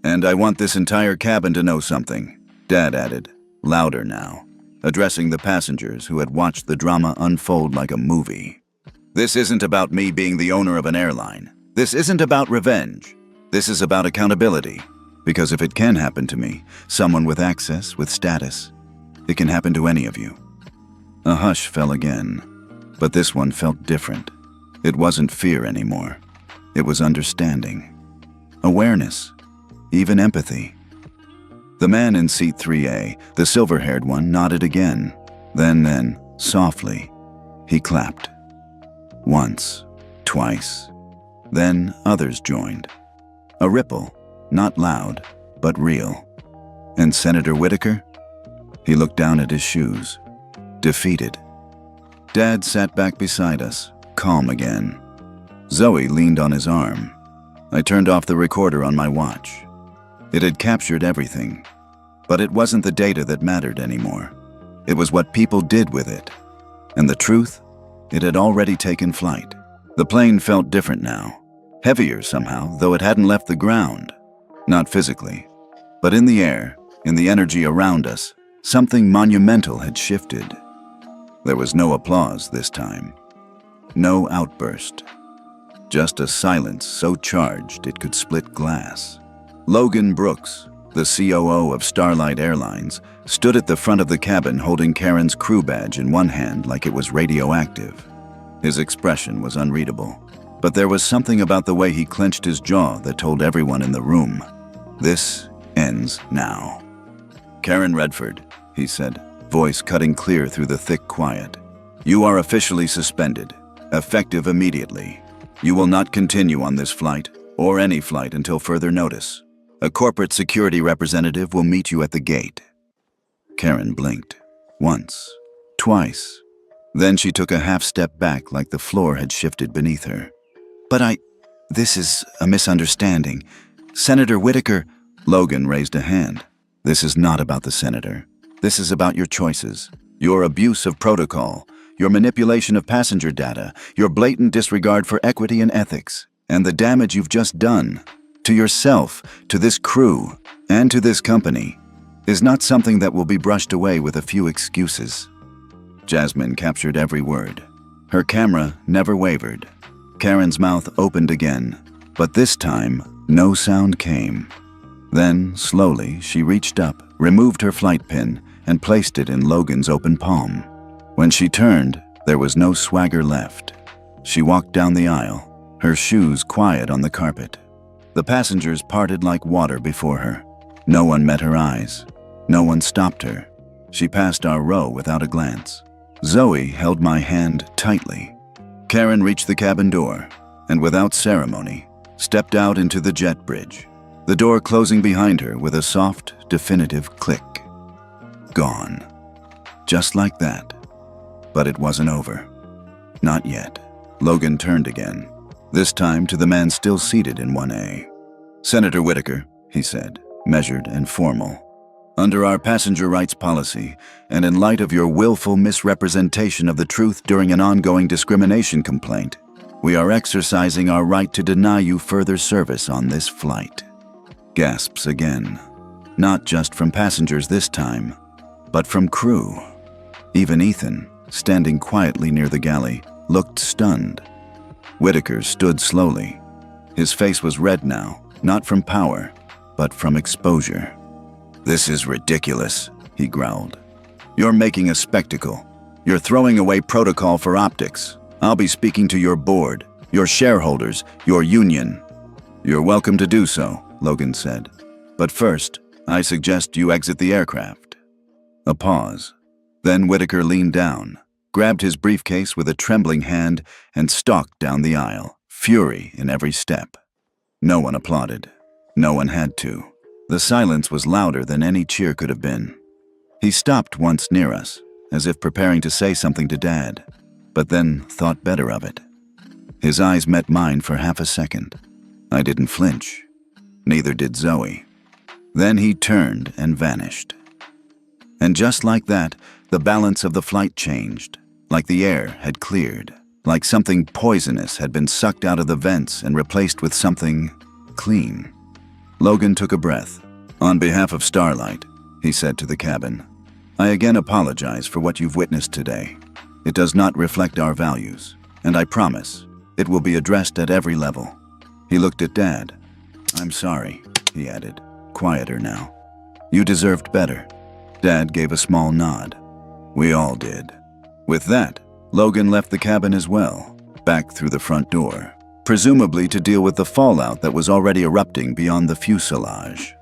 And I want this entire cabin to know something, Dad added, louder now, addressing the passengers who had watched the drama unfold like a movie. This isn't about me being the owner of an airline. This isn't about revenge. This is about accountability. Because if it can happen to me, someone with access, with status, it can happen to any of you. A hush fell again, but this one felt different. It wasn't fear anymore. It was understanding, awareness, even empathy. The man in seat 3A, the silver-haired one, nodded again. Then, softly, he clapped. Once, twice. Then others joined. A ripple, not loud, but real. And Senator Whitaker? He looked down at his shoes, defeated. Dad sat back beside us, calm again. Zoe leaned on his arm. I turned off the recorder on my watch. It had captured everything, but it wasn't the data that mattered anymore. It was what people did with it. And the truth? It had already taken flight. The plane felt different now, heavier somehow, though it hadn't left the ground. Not physically, but in the air, in the energy around us, something monumental had shifted. There was no applause this time. No outburst. Just a silence so charged it could split glass. Logan Brooks, the COO of Starlight Airlines, stood at the front of the cabin holding Karen's crew badge in one hand like it was radioactive. His expression was unreadable, but there was something about the way he clenched his jaw that told everyone in the room, "This ends now." "Karen Redford," he said, voice cutting clear through the thick quiet. "You are officially suspended, effective immediately. You will not continue on this flight, or any flight until further notice. A corporate security representative will meet you at the gate." Karen blinked. Once. Twice. Then she took a half step back like the floor had shifted beneath her. This is a misunderstanding. Senator Whitaker." Logan raised a hand. "This is not about the senator. This is about your choices, your abuse of protocol, your manipulation of passenger data, your blatant disregard for equity and ethics, and the damage you've just done to yourself, to this crew, and to this company is not something that will be brushed away with a few excuses." Jasmine captured every word. Her camera never wavered. Karen's mouth opened again, but this time, no sound came. Then, slowly, she reached up, removed her flight pin, and placed it in Logan's open palm. When she turned, there was no swagger left. She walked down the aisle, her shoes quiet on the carpet. The passengers parted like water before her. No one met her eyes. No one stopped her. She passed our row without a glance. Zoe held my hand tightly. Karen reached the cabin door, and without ceremony, stepped out into the jet bridge, the door closing behind her with a soft, definitive click. Gone. Just like that. But it wasn't over. Not yet. Logan turned again, this time to the man still seated in 1A. "Senator Whitaker," he said, measured and formal. "Under our passenger rights policy, and in light of your willful misrepresentation of the truth during an ongoing discrimination complaint, we are exercising our right to deny you further service on this flight." Gasps again. Not just from passengers this time, but from crew. Even Ethan, standing quietly near the galley, looked stunned. Whitaker stood slowly. His face was red now, not from power, but from exposure. "This is ridiculous," he growled. "You're making a spectacle. You're throwing away protocol for optics. I'll be speaking to your board, your shareholders, your union." "You're welcome to do so," Logan said. "But first, I suggest you exit the aircraft." A pause. Then Whitaker leaned down, grabbed his briefcase with a trembling hand, and stalked down the aisle, fury in every step. No one applauded. No one had to. The silence was louder than any cheer could have been. He stopped once near us, as if preparing to say something to Dad, but then thought better of it. His eyes met mine for half a second. I didn't flinch. Neither did Zoe. Then he turned and vanished. And just like that, the balance of the flight changed, like the air had cleared, like something poisonous had been sucked out of the vents and replaced with something clean. Logan took a breath. "On behalf of Starlight," he said to the cabin, "I again apologize for what you've witnessed today. It does not reflect our values, and I promise it will be addressed at every level." He looked at Dad. "I'm sorry," he added, quieter now. "You deserved better." Dad gave a small nod. We all did. With that, Logan left the cabin as well, back through the front door, presumably to deal with the fallout that was already erupting beyond the fuselage.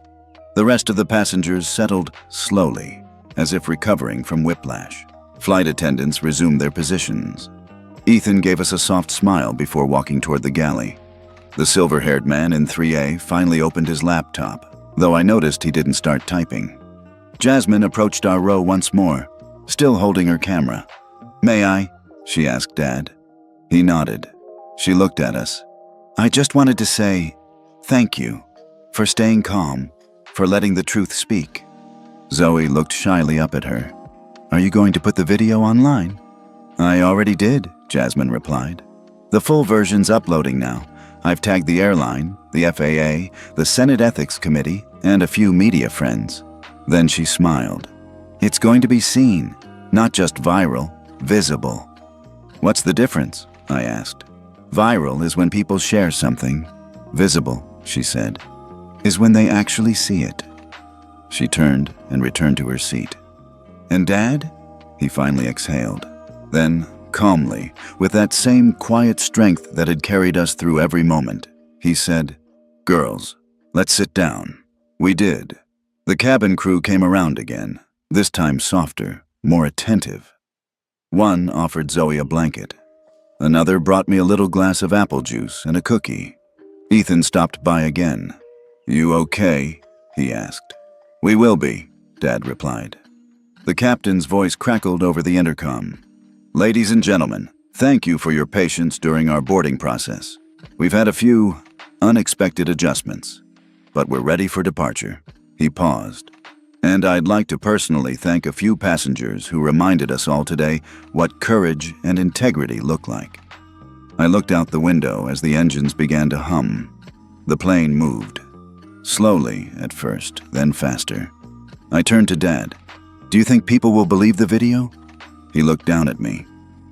The rest of the passengers settled slowly, as if recovering from whiplash. Flight attendants resumed their positions. Ethan gave us a soft smile before walking toward the galley. The silver-haired man in 3A finally opened his laptop, though I noticed he didn't start typing. Jasmine approached our row once more, still holding her camera. "May I?" she asked Dad. He nodded. She looked at us. "I just wanted to say thank you for staying calm, for letting the truth speak." Zoe looked shyly up at her. "Are you going to put the video online?" "I already did," Jasmine replied. "The full version's uploading now. I've tagged the airline, the FAA, the Senate Ethics Committee, and a few media friends." Then she smiled. "It's going to be seen, not just viral, visible." "What's the difference?" I asked. "Viral is when people share something. Visible," she said, "is when they actually see it." She turned and returned to her seat. "And Dad?" He finally exhaled. Then, Calmly, with that same quiet strength that had carried us through every moment, he said, "Girls, let's sit down." We did. The cabin crew came around again, this time softer, more attentive. One offered Zoe a blanket. Another brought me a little glass of apple juice and a cookie. Ethan stopped by again. "You okay?" he asked. "We will be," Dad replied. The captain's voice crackled over the intercom. "Ladies and gentlemen, thank you for your patience during our boarding process. We've had a few unexpected adjustments, but we're ready for departure." He paused. "And I'd like to personally thank a few passengers who reminded us all today what courage and integrity look like." I looked out the window as the engines began to hum. The plane moved. Slowly at first, then faster. I turned to Dad. "Do you think people will believe the video?" He looked down at me.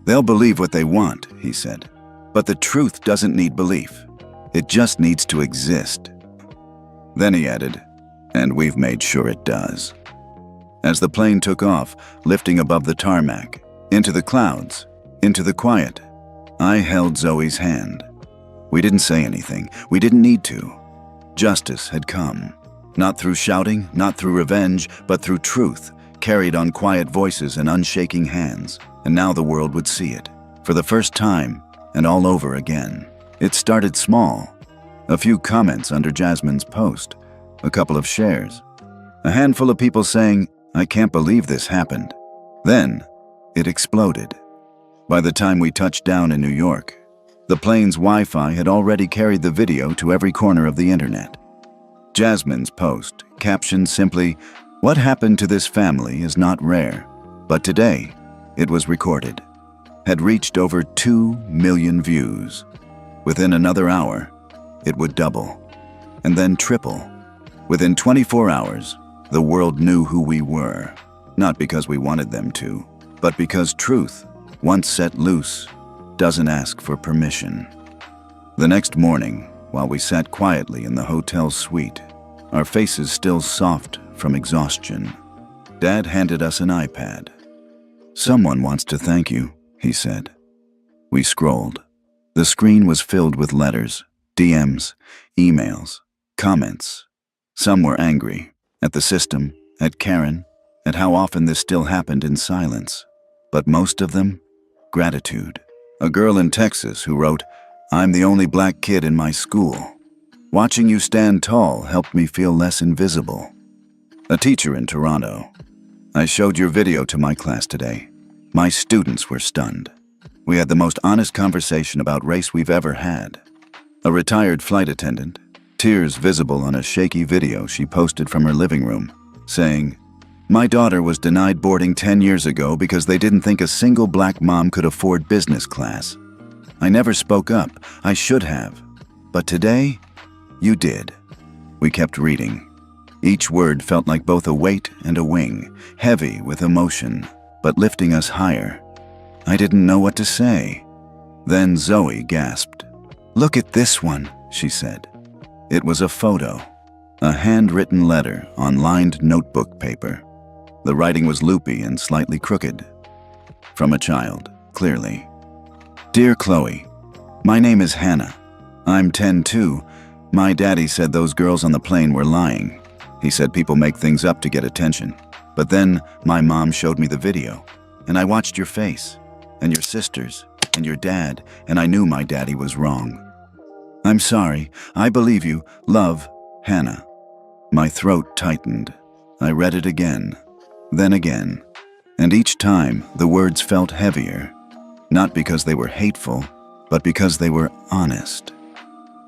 "They'll believe what they want," he said. "But the truth doesn't need belief. It just needs to exist." Then he added, "And we've made sure it does." As the plane took off, lifting above the tarmac, into the clouds, into the quiet, I held Zoe's hand. We didn't say anything. We didn't need to. Justice had come. Not through shouting, not through revenge, but through truth, carried on quiet voices and unshaking hands. And now the world would see it, for the first time, and all over again. It started small. A few comments under Jasmine's post, a couple of shares, a handful of people saying, "I can't believe this happened." Then, it exploded. By the time we touched down in New York, the plane's Wi-Fi had already carried the video to every corner of the internet. Jasmine's post, captioned simply, "What happened to this family is not rare, but today, it was recorded," had reached over 2 million views. Within another hour, it would double, and then triple. Within 24 hours, the world knew who we were, not because we wanted them to, but because truth, once set loose, doesn't ask for permission. The next morning, while we sat quietly in the hotel suite, our faces still soft from exhaustion, Dad handed us an iPad. "Someone wants to thank you," he said. We scrolled. The screen was filled with letters, DMs, emails, comments. Some were angry, at the system, at Karen, at how often this still happened in silence. But most of them, gratitude. A girl in Texas who wrote, "I'm the only black kid in my school. Watching you stand tall helped me feel less invisible." A teacher in Toronto, "I showed your video to my class today. My students were stunned. We had the most honest conversation about race we've ever had." A retired flight attendant, tears visible on a shaky video she posted from her living room, saying, "My daughter was denied boarding 10 years ago because they didn't think a single black mom could afford business class. I never spoke up. I should have. But today, you did." We kept reading. Each word felt like both a weight and a wing, heavy with emotion, but lifting us higher. I didn't know what to say. Then Zoe gasped. "Look at this one," she said. It was a photo, a handwritten letter on lined notebook paper. The writing was loopy and slightly crooked. From a child, clearly. "Dear Chloe, my name is Hannah. I'm 10 too. My daddy said those girls on the plane were lying. He said people make things up to get attention. But then my mom showed me the video, and I watched your face, and your sisters, and your dad, and I knew my daddy was wrong. I'm sorry. I believe you. Love, Hannah." My throat tightened. I read it again, then again, and each time the words felt heavier, not because they were hateful, but because they were honest.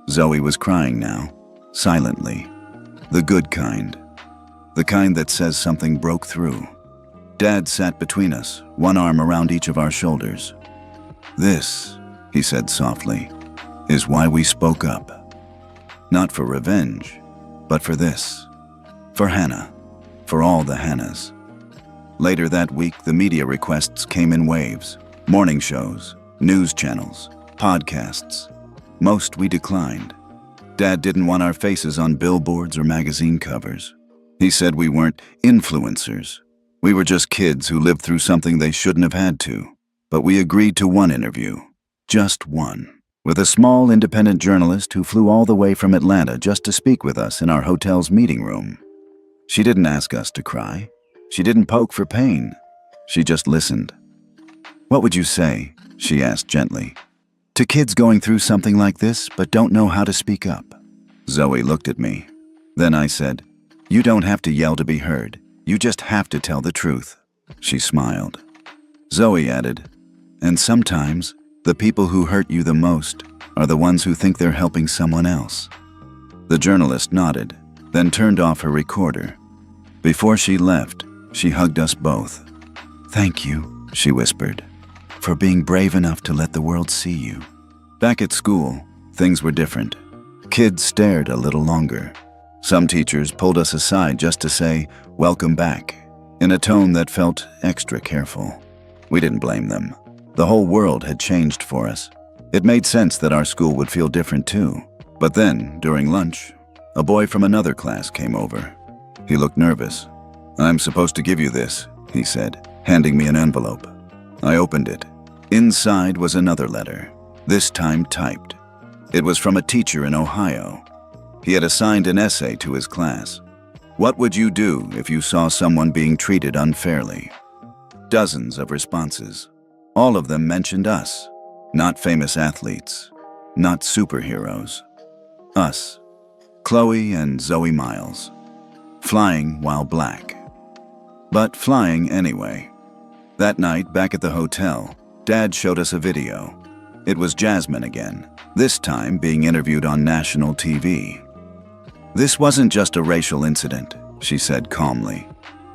Zoe was crying now, silently. The good kind. The kind that says something broke through. Dad sat between us, one arm around each of our shoulders. "This," he said softly, "is why we spoke up. Not for revenge, but for this. For Hannah. For all the Hannahs." Later that week, the media requests came in waves. Morning shows, news channels, podcasts. Most we declined. Dad didn't want our faces on billboards or magazine covers. He said we weren't influencers. We were just kids who lived through something they shouldn't have had to. But we agreed to one interview. Just one. With a small independent journalist who flew all the way from Atlanta just to speak with us in our hotel's meeting room. She didn't ask us to cry. She didn't poke for pain. She just listened. "What would you say," she asked gently, "to kids going through something like this but don't know how to speak up?" Zoe looked at me. Then I said, "You don't have to yell to be heard. You just have to tell the truth." She smiled. Zoe added, "And sometimes, the people who hurt you the most are the ones who think they're helping someone else." The journalist nodded, then turned off her recorder. Before she left, she hugged us both. "Thank you," she whispered, "for being brave enough to let the world see you." Back at school, things were different. Kids stared a little longer. Some teachers pulled us aside just to say, "Welcome back," in a tone that felt extra careful. We didn't blame them. The whole world had changed for us. It made sense that our school would feel different too. But then, during lunch, a boy from another class came over. He looked nervous. "I'm supposed to give you this," he said, handing me an envelope. I opened it. Inside was another letter, this time typed. It was from a teacher in Ohio. He had assigned an essay to his class. "What would you do if you saw someone being treated unfairly?" Dozens of responses. All of them mentioned us. Not famous athletes. Not superheroes. Us. Chloe and Zoe Miles. Flying while black. But flying anyway. That night, back at the hotel, Dad showed us a video. It was Jasmine again, this time being interviewed on national TV. "This wasn't just a racial incident," she said calmly.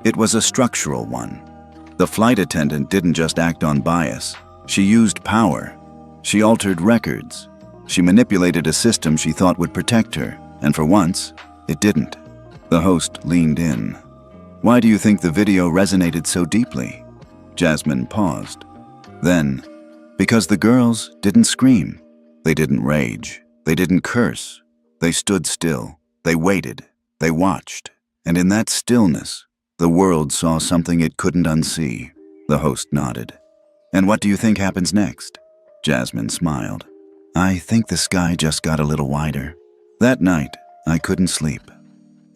"It was a structural one. The flight attendant didn't just act on bias. She used power. She altered records. She manipulated a system she thought would protect her, and for once, it didn't." The host leaned in. "Why do you think the video resonated so deeply?" Jasmine paused. Then, "Because the girls didn't scream. They didn't rage. They didn't curse. They stood still. They waited. They watched. And in that stillness, the world saw something it couldn't unsee." The host nodded. "And what do you think happens next?" Jasmine smiled. "I think the sky just got a little wider." That night, I couldn't sleep.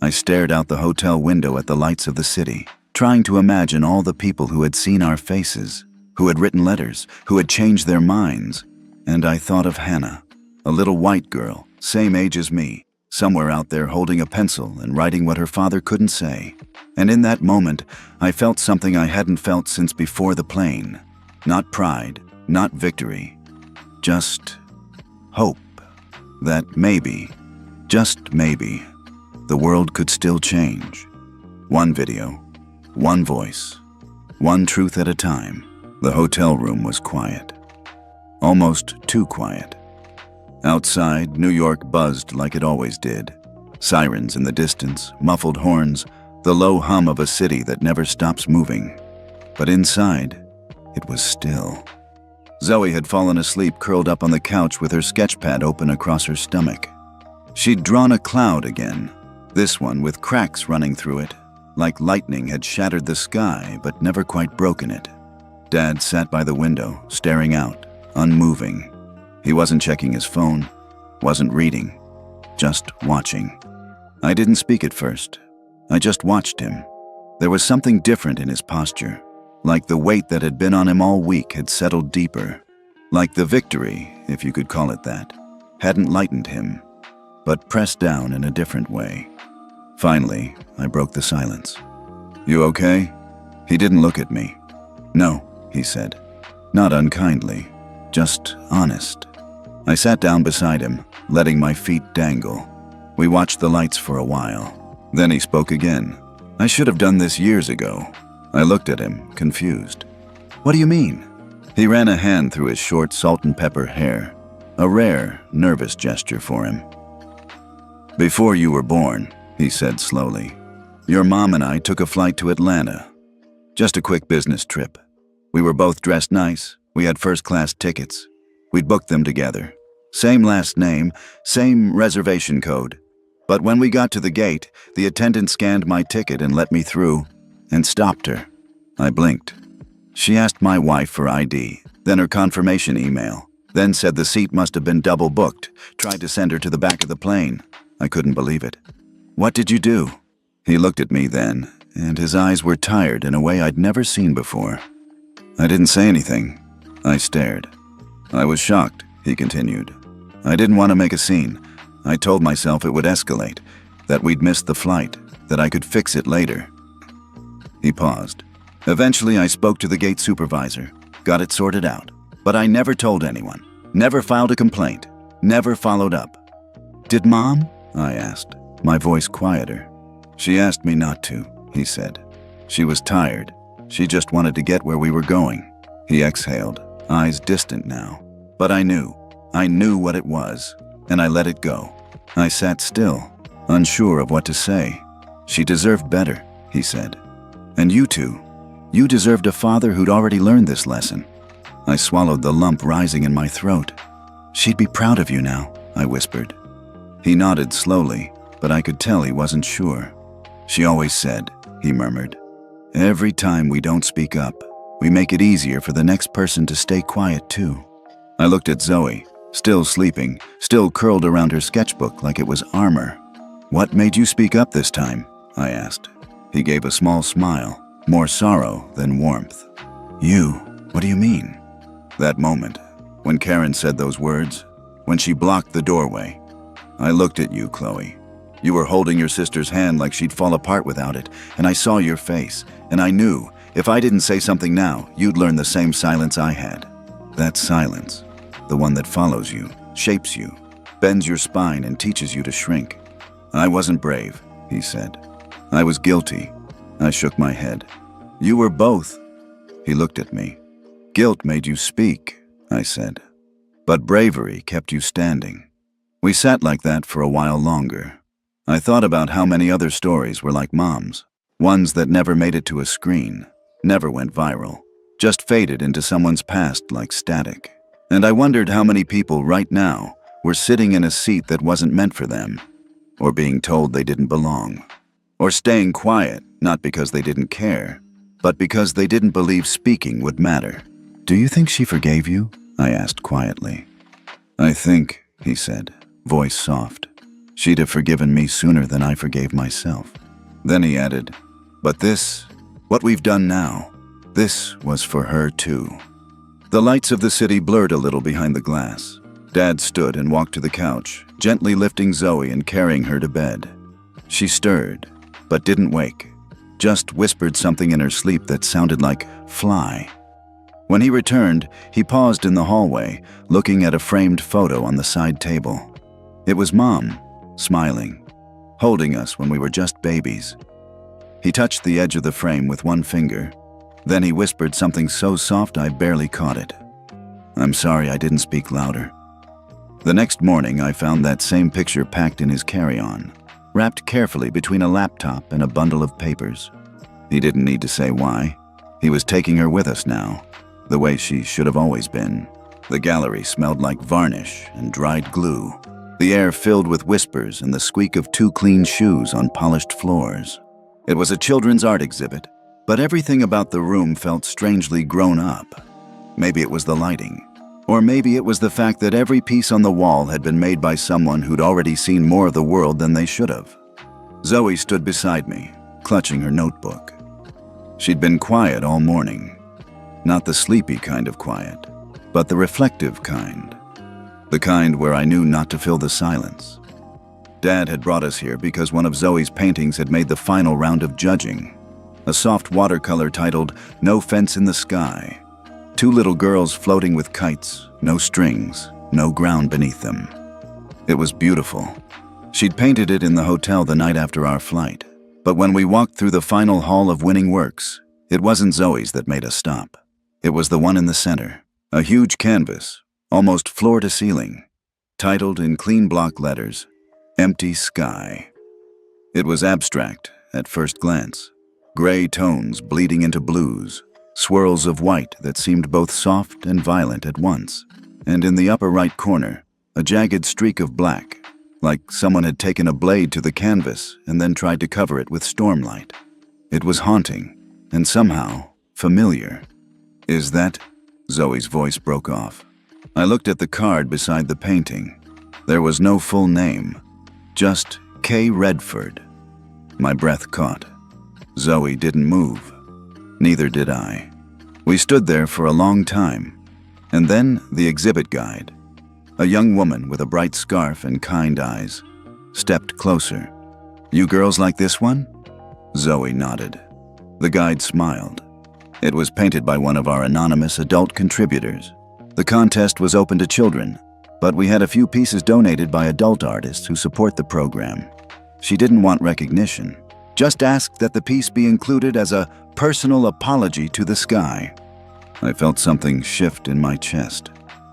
I stared out the hotel window at the lights of the city, trying to imagine all the people who had seen our faces, who had written letters, who had changed their minds. And I thought of Hannah, a little white girl, same age as me, somewhere out there holding a pencil and writing what her father couldn't say. And in that moment, I felt something I hadn't felt since before the plane. Not pride, not victory, just hope that maybe, just maybe, the world could still change. One video, one voice, one truth at a time. The hotel room was quiet. Almost too quiet. Outside, New York buzzed like it always did. Sirens in the distance, muffled horns, the low hum of a city that never stops moving. But inside, it was still. Zoe had fallen asleep curled up on the couch with her sketchpad open across her stomach. She'd drawn a cloud again, this one with cracks running through it, like lightning had shattered the sky but never quite broken it. Dad sat by the window, staring out, unmoving. He wasn't checking his phone, wasn't reading, just watching. I didn't speak at first. I just watched him. There was something different in his posture, like the weight that had been on him all week had settled deeper, like the victory, if you could call it that, hadn't lightened him, but pressed down in a different way. Finally, I broke the silence. "You okay?" He didn't look at me. "No," he said. Not unkindly, just honest. I sat down beside him, letting my feet dangle. We watched the lights for a while. Then he spoke again. "I should have done this years ago." I looked at him, confused. "What do you mean?" He ran a hand through his short salt and pepper hair, a rare, nervous gesture for him. "Before you were born," he said slowly, "your mom and I took a flight to Atlanta. Just a quick business trip. We were both dressed nice. We had first-class tickets. We'd booked them together. Same last name, same reservation code. But when we got to the gate, the attendant scanned my ticket and let me through, and stopped her." I blinked. She asked my wife for ID, then her confirmation email, then said the seat must have been double booked, tried to send her to the back of the plane. I couldn't believe it. What did you do? He looked at me then, and his eyes were tired in a way I'd never seen before. I didn't say anything. I stared. I was shocked, he continued. I didn't want to make a scene. I told myself it would escalate, that we'd missed the flight, that I could fix it later. He paused. Eventually, I spoke to the gate supervisor, got it sorted out. But I never told anyone, never filed a complaint, never followed up. Did Mom? I asked, my voice quieter. She asked me not to, he said. She was tired. She just wanted to get where we were going. He exhaled, eyes distant now. But I knew what it was, and I let it go. I sat still, unsure of what to say. She deserved better, he said. And you two, you deserved a father who'd already learned this lesson. I swallowed the lump rising in my throat. She'd be proud of you now, I whispered. He nodded slowly, but I could tell he wasn't sure. She always said, he murmured, every time we don't speak up, we make it easier for the next person to stay quiet too. I looked at Zoe, still sleeping, still curled around her sketchbook like it was armor. What made you speak up this time? I asked. He gave a small smile, more sorrow than warmth. You, what do you mean? That moment, when Karen said those words, when she blocked the doorway. I looked at you, Chloe. You were holding your sister's hand like she'd fall apart without it, and I saw your face, and I knew, if I didn't say something now, you'd learn the same silence I had. That silence, the one that follows you, shapes you, bends your spine and teaches you to shrink. I wasn't brave, he said. I was guilty. I shook my head. You were both. He looked at me. Guilt made you speak, I said. But bravery kept you standing. We sat like that for a while longer. I thought about how many other stories were like Mom's, ones that never made it to a screen, never went viral, just faded into someone's past like static. And I wondered how many people right now were sitting in a seat that wasn't meant for them, or being told they didn't belong, or staying quiet, not because they didn't care, but because they didn't believe speaking would matter. Do you think she forgave you? I asked quietly. I think, he said, voice soft, she'd have forgiven me sooner than I forgave myself. Then he added, but this, what we've done now, this was for her too. The lights of the city blurred a little behind the glass. Dad stood and walked to the couch, gently lifting Zoe and carrying her to bed. She stirred, but didn't wake, just whispered something in her sleep that sounded like fly. When he returned, he paused in the hallway, looking at a framed photo on the side table. It was Mom, smiling, holding us when we were just babies. He touched the edge of the frame with one finger. Then he whispered something so soft I barely caught it. I'm sorry I didn't speak louder. The next morning, I found that same picture packed in his carry-on, wrapped carefully between a laptop and a bundle of papers. He didn't need to say why. He was taking her with us now, the way she should have always been. The gallery smelled like varnish and dried glue, the air filled with whispers and the squeak of 2 clean shoes on polished floors. It was a children's art exhibit, but everything about the room felt strangely grown up. Maybe it was the lighting, or maybe it was the fact that every piece on the wall had been made by someone who'd already seen more of the world than they should have. Zoe stood beside me, clutching her notebook. She'd been quiet all morning. Not the sleepy kind of quiet, but the reflective kind. The kind where I knew not to fill the silence. Dad had brought us here because one of Zoe's paintings had made the final round of judging. A soft watercolor titled, No Fence in the Sky. 2 little girls floating with kites, no strings, no ground beneath them. It was beautiful. She'd painted it in the hotel the night after our flight. But when we walked through the final hall of winning works, it wasn't Zoe's that made us stop. It was the one in the center, a huge canvas, almost floor to ceiling, titled in clean block letters, Empty Sky. It was abstract at first glance, gray tones bleeding into blues, swirls of white that seemed both soft and violent at once, and in the upper right corner, a jagged streak of black, like someone had taken a blade to the canvas and then tried to cover it with stormlight. It was haunting, and somehow familiar. Is that? Zoe's voice broke off. I looked at the card beside the painting. There was no full name, just K. Redford. My breath caught. Zoe didn't move. Neither did I. We stood there for a long time, and then the exhibit guide, a young woman with a bright scarf and kind eyes, stepped closer. You girls like this one? Zoe nodded. The guide smiled. It was painted by one of our anonymous adult contributors. The contest was open to children, but we had a few pieces donated by adult artists who support the program. She didn't want recognition, just asked that the piece be included as a personal apology to the sky. I felt something shift in my chest.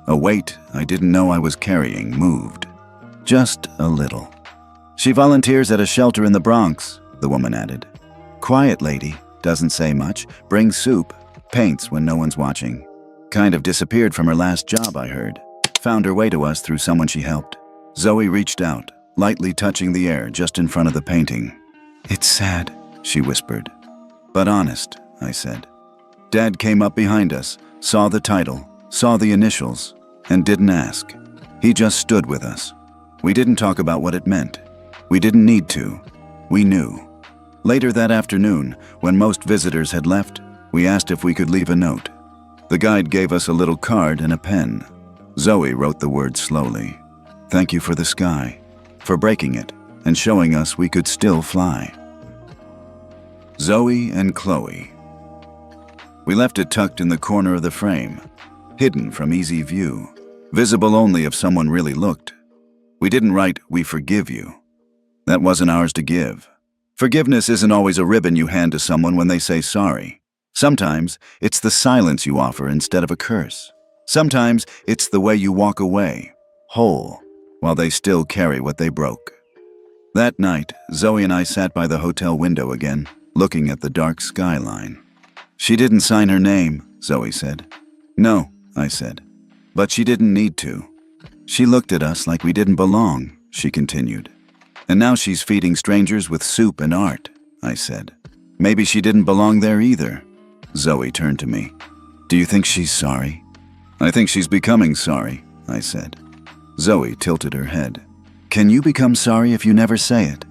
A weight I didn't know I was carrying moved. Just a little. She volunteers at a shelter in the Bronx, the woman added. Quiet lady, doesn't say much, brings soup, paints when no one's watching. Kind of disappeared from her last job, I heard. Found her way to us through someone she helped. Zoe reached out, lightly touching the air just in front of the painting. It's sad, she whispered. But honest, I said. Dad came up behind us, saw the title, saw the initials, and didn't ask. He just stood with us. We didn't talk about what it meant. We didn't need to. We knew. Later that afternoon, when most visitors had left, we asked if we could leave a note. The guide gave us a little card and a pen. Zoe wrote the words slowly. Thank you for the sky, for breaking it and showing us we could still fly. Zoe and Chloe. We left it tucked in the corner of the frame, hidden from easy view, visible only if someone really looked. We didn't write, "We forgive you." That wasn't ours to give. Forgiveness isn't always a ribbon you hand to someone when they say sorry. Sometimes it's the silence you offer instead of a curse. Sometimes it's the way you walk away, whole, while they still carry what they broke. That night, Zoe and I sat by the hotel window again, looking at the dark skyline. She didn't sign her name, Zoe said. No, I said, but she didn't need to. She looked at us like we didn't belong, she continued. And now she's feeding strangers with soup and art, I said. Maybe she didn't belong there either. Zoe turned to me. Do you think she's sorry? I think she's becoming sorry, I said. Zoe tilted her head. Can you become sorry if you never say it?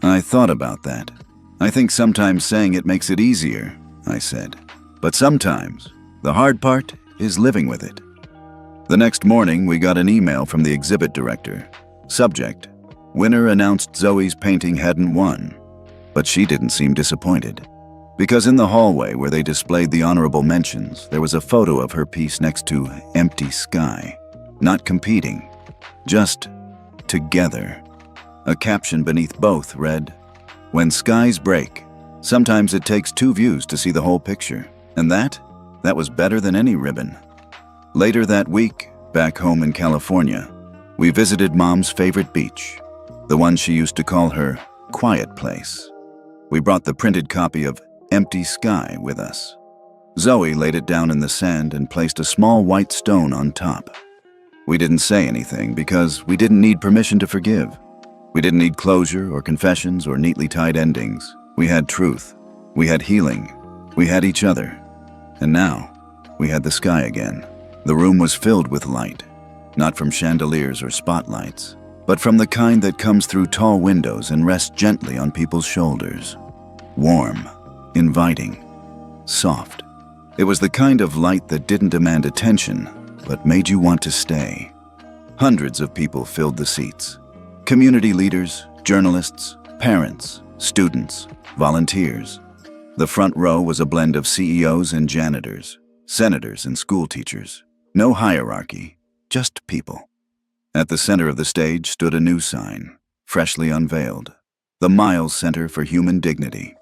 I thought about that. I think sometimes saying it makes it easier, I said. But sometimes, the hard part is living with it. The next morning, we got an email from the exhibit director. Subject: winner announced Zoe's painting hadn't won. But she didn't seem disappointed. Because in the hallway where they displayed the honorable mentions, there was a photo of her piece next to empty sky. Not competing, just together. A caption beneath both read, When skies break, sometimes it takes two views to see the whole picture. And that was better than any ribbon. Later that week, back home in California, we visited Mom's favorite beach, the one she used to call her quiet place. We brought the printed copy of Empty Sky with us. Zoe laid it down in the sand and placed a small white stone on top. We didn't say anything because we didn't need permission to forgive. We didn't need closure or confessions or neatly tied endings. We had truth. We had healing. We had each other. And now, we had the sky again. The room was filled with light, not from chandeliers or spotlights, but from the kind that comes through tall windows and rests gently on people's shoulders. Warm, inviting, soft. It was the kind of light that didn't demand attention, but made you want to stay. Hundreds of people filled the seats. Community leaders, journalists, parents, students, volunteers. The front row was a blend of CEOs and janitors, senators and school teachers. No hierarchy, just people. At the center of the stage stood a new sign, freshly unveiled. The Miles Center for Human Dignity.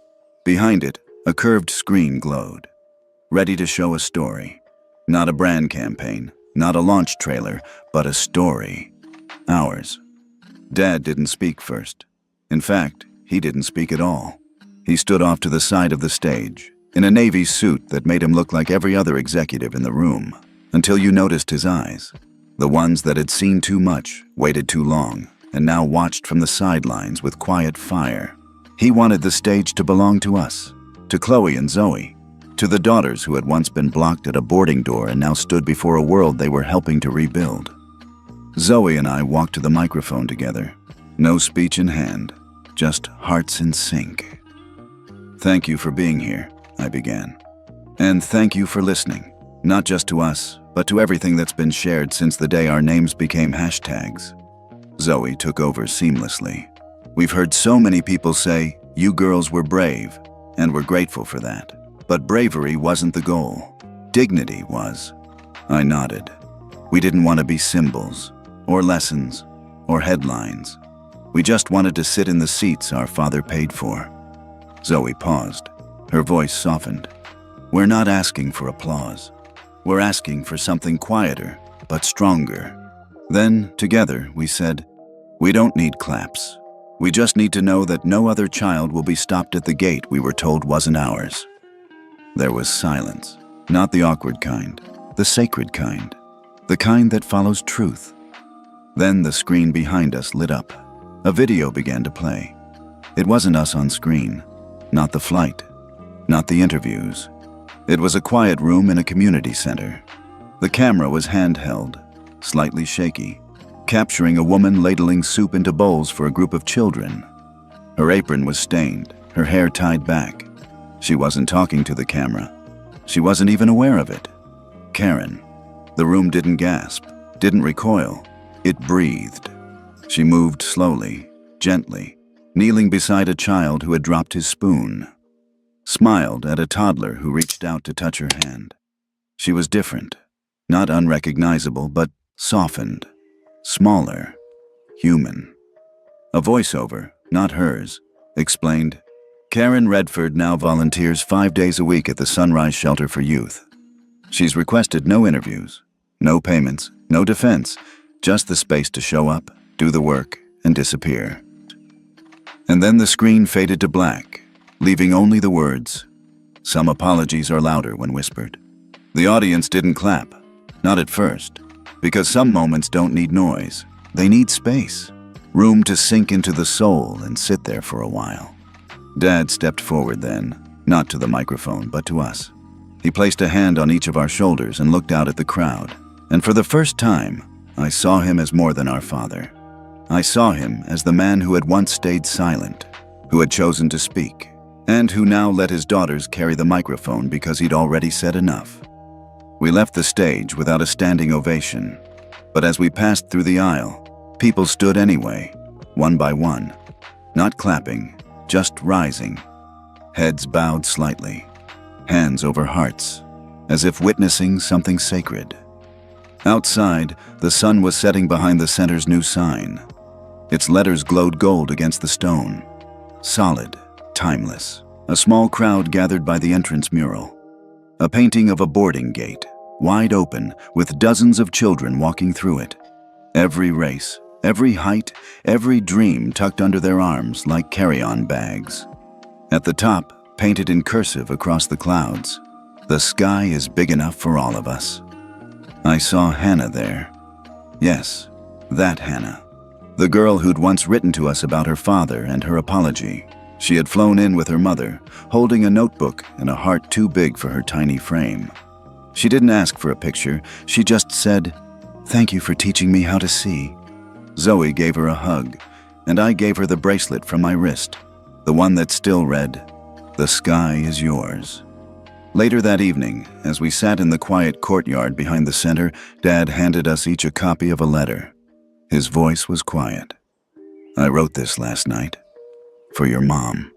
Behind it, a curved screen glowed, ready to show a story. Not a brand campaign, not a launch trailer, but a story. Ours. Dad didn't speak first. In fact, he didn't speak at all. He stood off to the side of the stage, in a navy suit that made him look like every other executive in the room, until you noticed his eyes. The ones that had seen too much, waited too long, and now watched from the sidelines with quiet fire. He wanted the stage to belong to us, to Chloe and Zoe, To the daughters who had once been blocked at a boarding door and now stood before a world they were helping to rebuild. Zoe and I walked to the microphone together. No speech in hand, just hearts in sync. "Thank you for being here," I began. "And thank you for listening, not just to us, but to everything that's been shared since the day our names became hashtags." Zoe took over seamlessly. "We've heard so many people say, 'You girls were brave,' and we're grateful for that. But bravery wasn't the goal. Dignity was." I nodded. "We didn't want to be symbols, or lessons, or headlines. We just wanted to sit in the seats our father paid for." Zoe paused. Her voice softened. "We're not asking for applause. We're asking for something quieter, but stronger." Then, together, we said, "We don't need claps. We just need to know that no other child will be stopped at the gate we were told wasn't ours." There was silence. Not the awkward kind, the sacred kind. The kind that follows truth. Then the screen behind us lit up. A video began to play. It wasn't us on screen. Not the flight. Not the interviews. It was a quiet room in a community center. The camera was handheld, slightly shaky, capturing a woman ladling soup into bowls for a group of children. Her apron was stained, her hair tied back. She wasn't talking to the camera. She wasn't even aware of it. Karen. The room didn't gasp, didn't recoil. It breathed. She moved slowly, gently, kneeling beside a child who had dropped his spoon. Smiled at a toddler who reached out to touch her hand. She was different, not unrecognizable, but softened, smaller, human. A voiceover, not hers, explained, "Karen Redford now volunteers 5 days a week at the Sunrise Shelter for Youth. She's requested no interviews, no payments, no defense, just the space to show up, do the work, and disappear." And then the screen faded to black, leaving only the words, "Some apologies are louder when whispered." The audience didn't clap, not at first, because some moments don't need noise. They need space, room to sink into the soul and sit there for a while. Dad stepped forward then, not to the microphone, but to us. He placed a hand on each of our shoulders and looked out at the crowd. And for the first time, I saw him as more than our father. I saw him as the man who had once stayed silent, who had chosen to speak, and who now let his daughters carry the microphone because he'd already said enough. We left the stage without a standing ovation, but as we passed through the aisle, people stood anyway, one by one, not clapping, just rising, heads bowed slightly, hands over hearts, as if witnessing something sacred. Outside, the sun was setting behind the center's new sign. Its letters glowed gold against the stone, solid, timeless. A small crowd gathered by the entrance mural. A painting of a boarding gate, wide open, with dozens of children walking through it. Every race, every height, every dream tucked under their arms like carry-on bags. At the top, painted in cursive across the clouds, "The sky is big enough for all of us." I saw Hannah there. Yes, that Hannah. The girl who'd once written to us about her father and her apology. She had flown in with her mother, holding a notebook and a heart too big for her tiny frame. She didn't ask for a picture, she just said, "Thank you for teaching me how to see." Zoe gave her a hug, and I gave her the bracelet from my wrist, the one that still read, "The sky is yours." Later that evening, as we sat in the quiet courtyard behind the center, Dad handed us each a copy of a letter. His voice was quiet. "I wrote this last night. For your mom."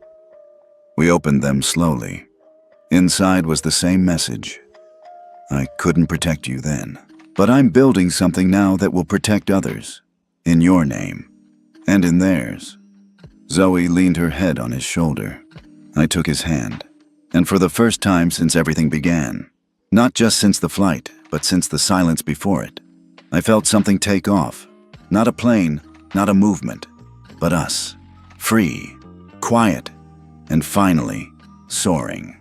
We opened them slowly. Inside was the same message. "I couldn't protect you then, but I'm building something now that will protect others. In your name. And in theirs." Zoe leaned her head on his shoulder. I took his hand. And for the first time since everything began, not just since the flight, but since the silence before it, I felt something take off. Not a plane, not a movement, but us. Free, quiet, and finally, soaring.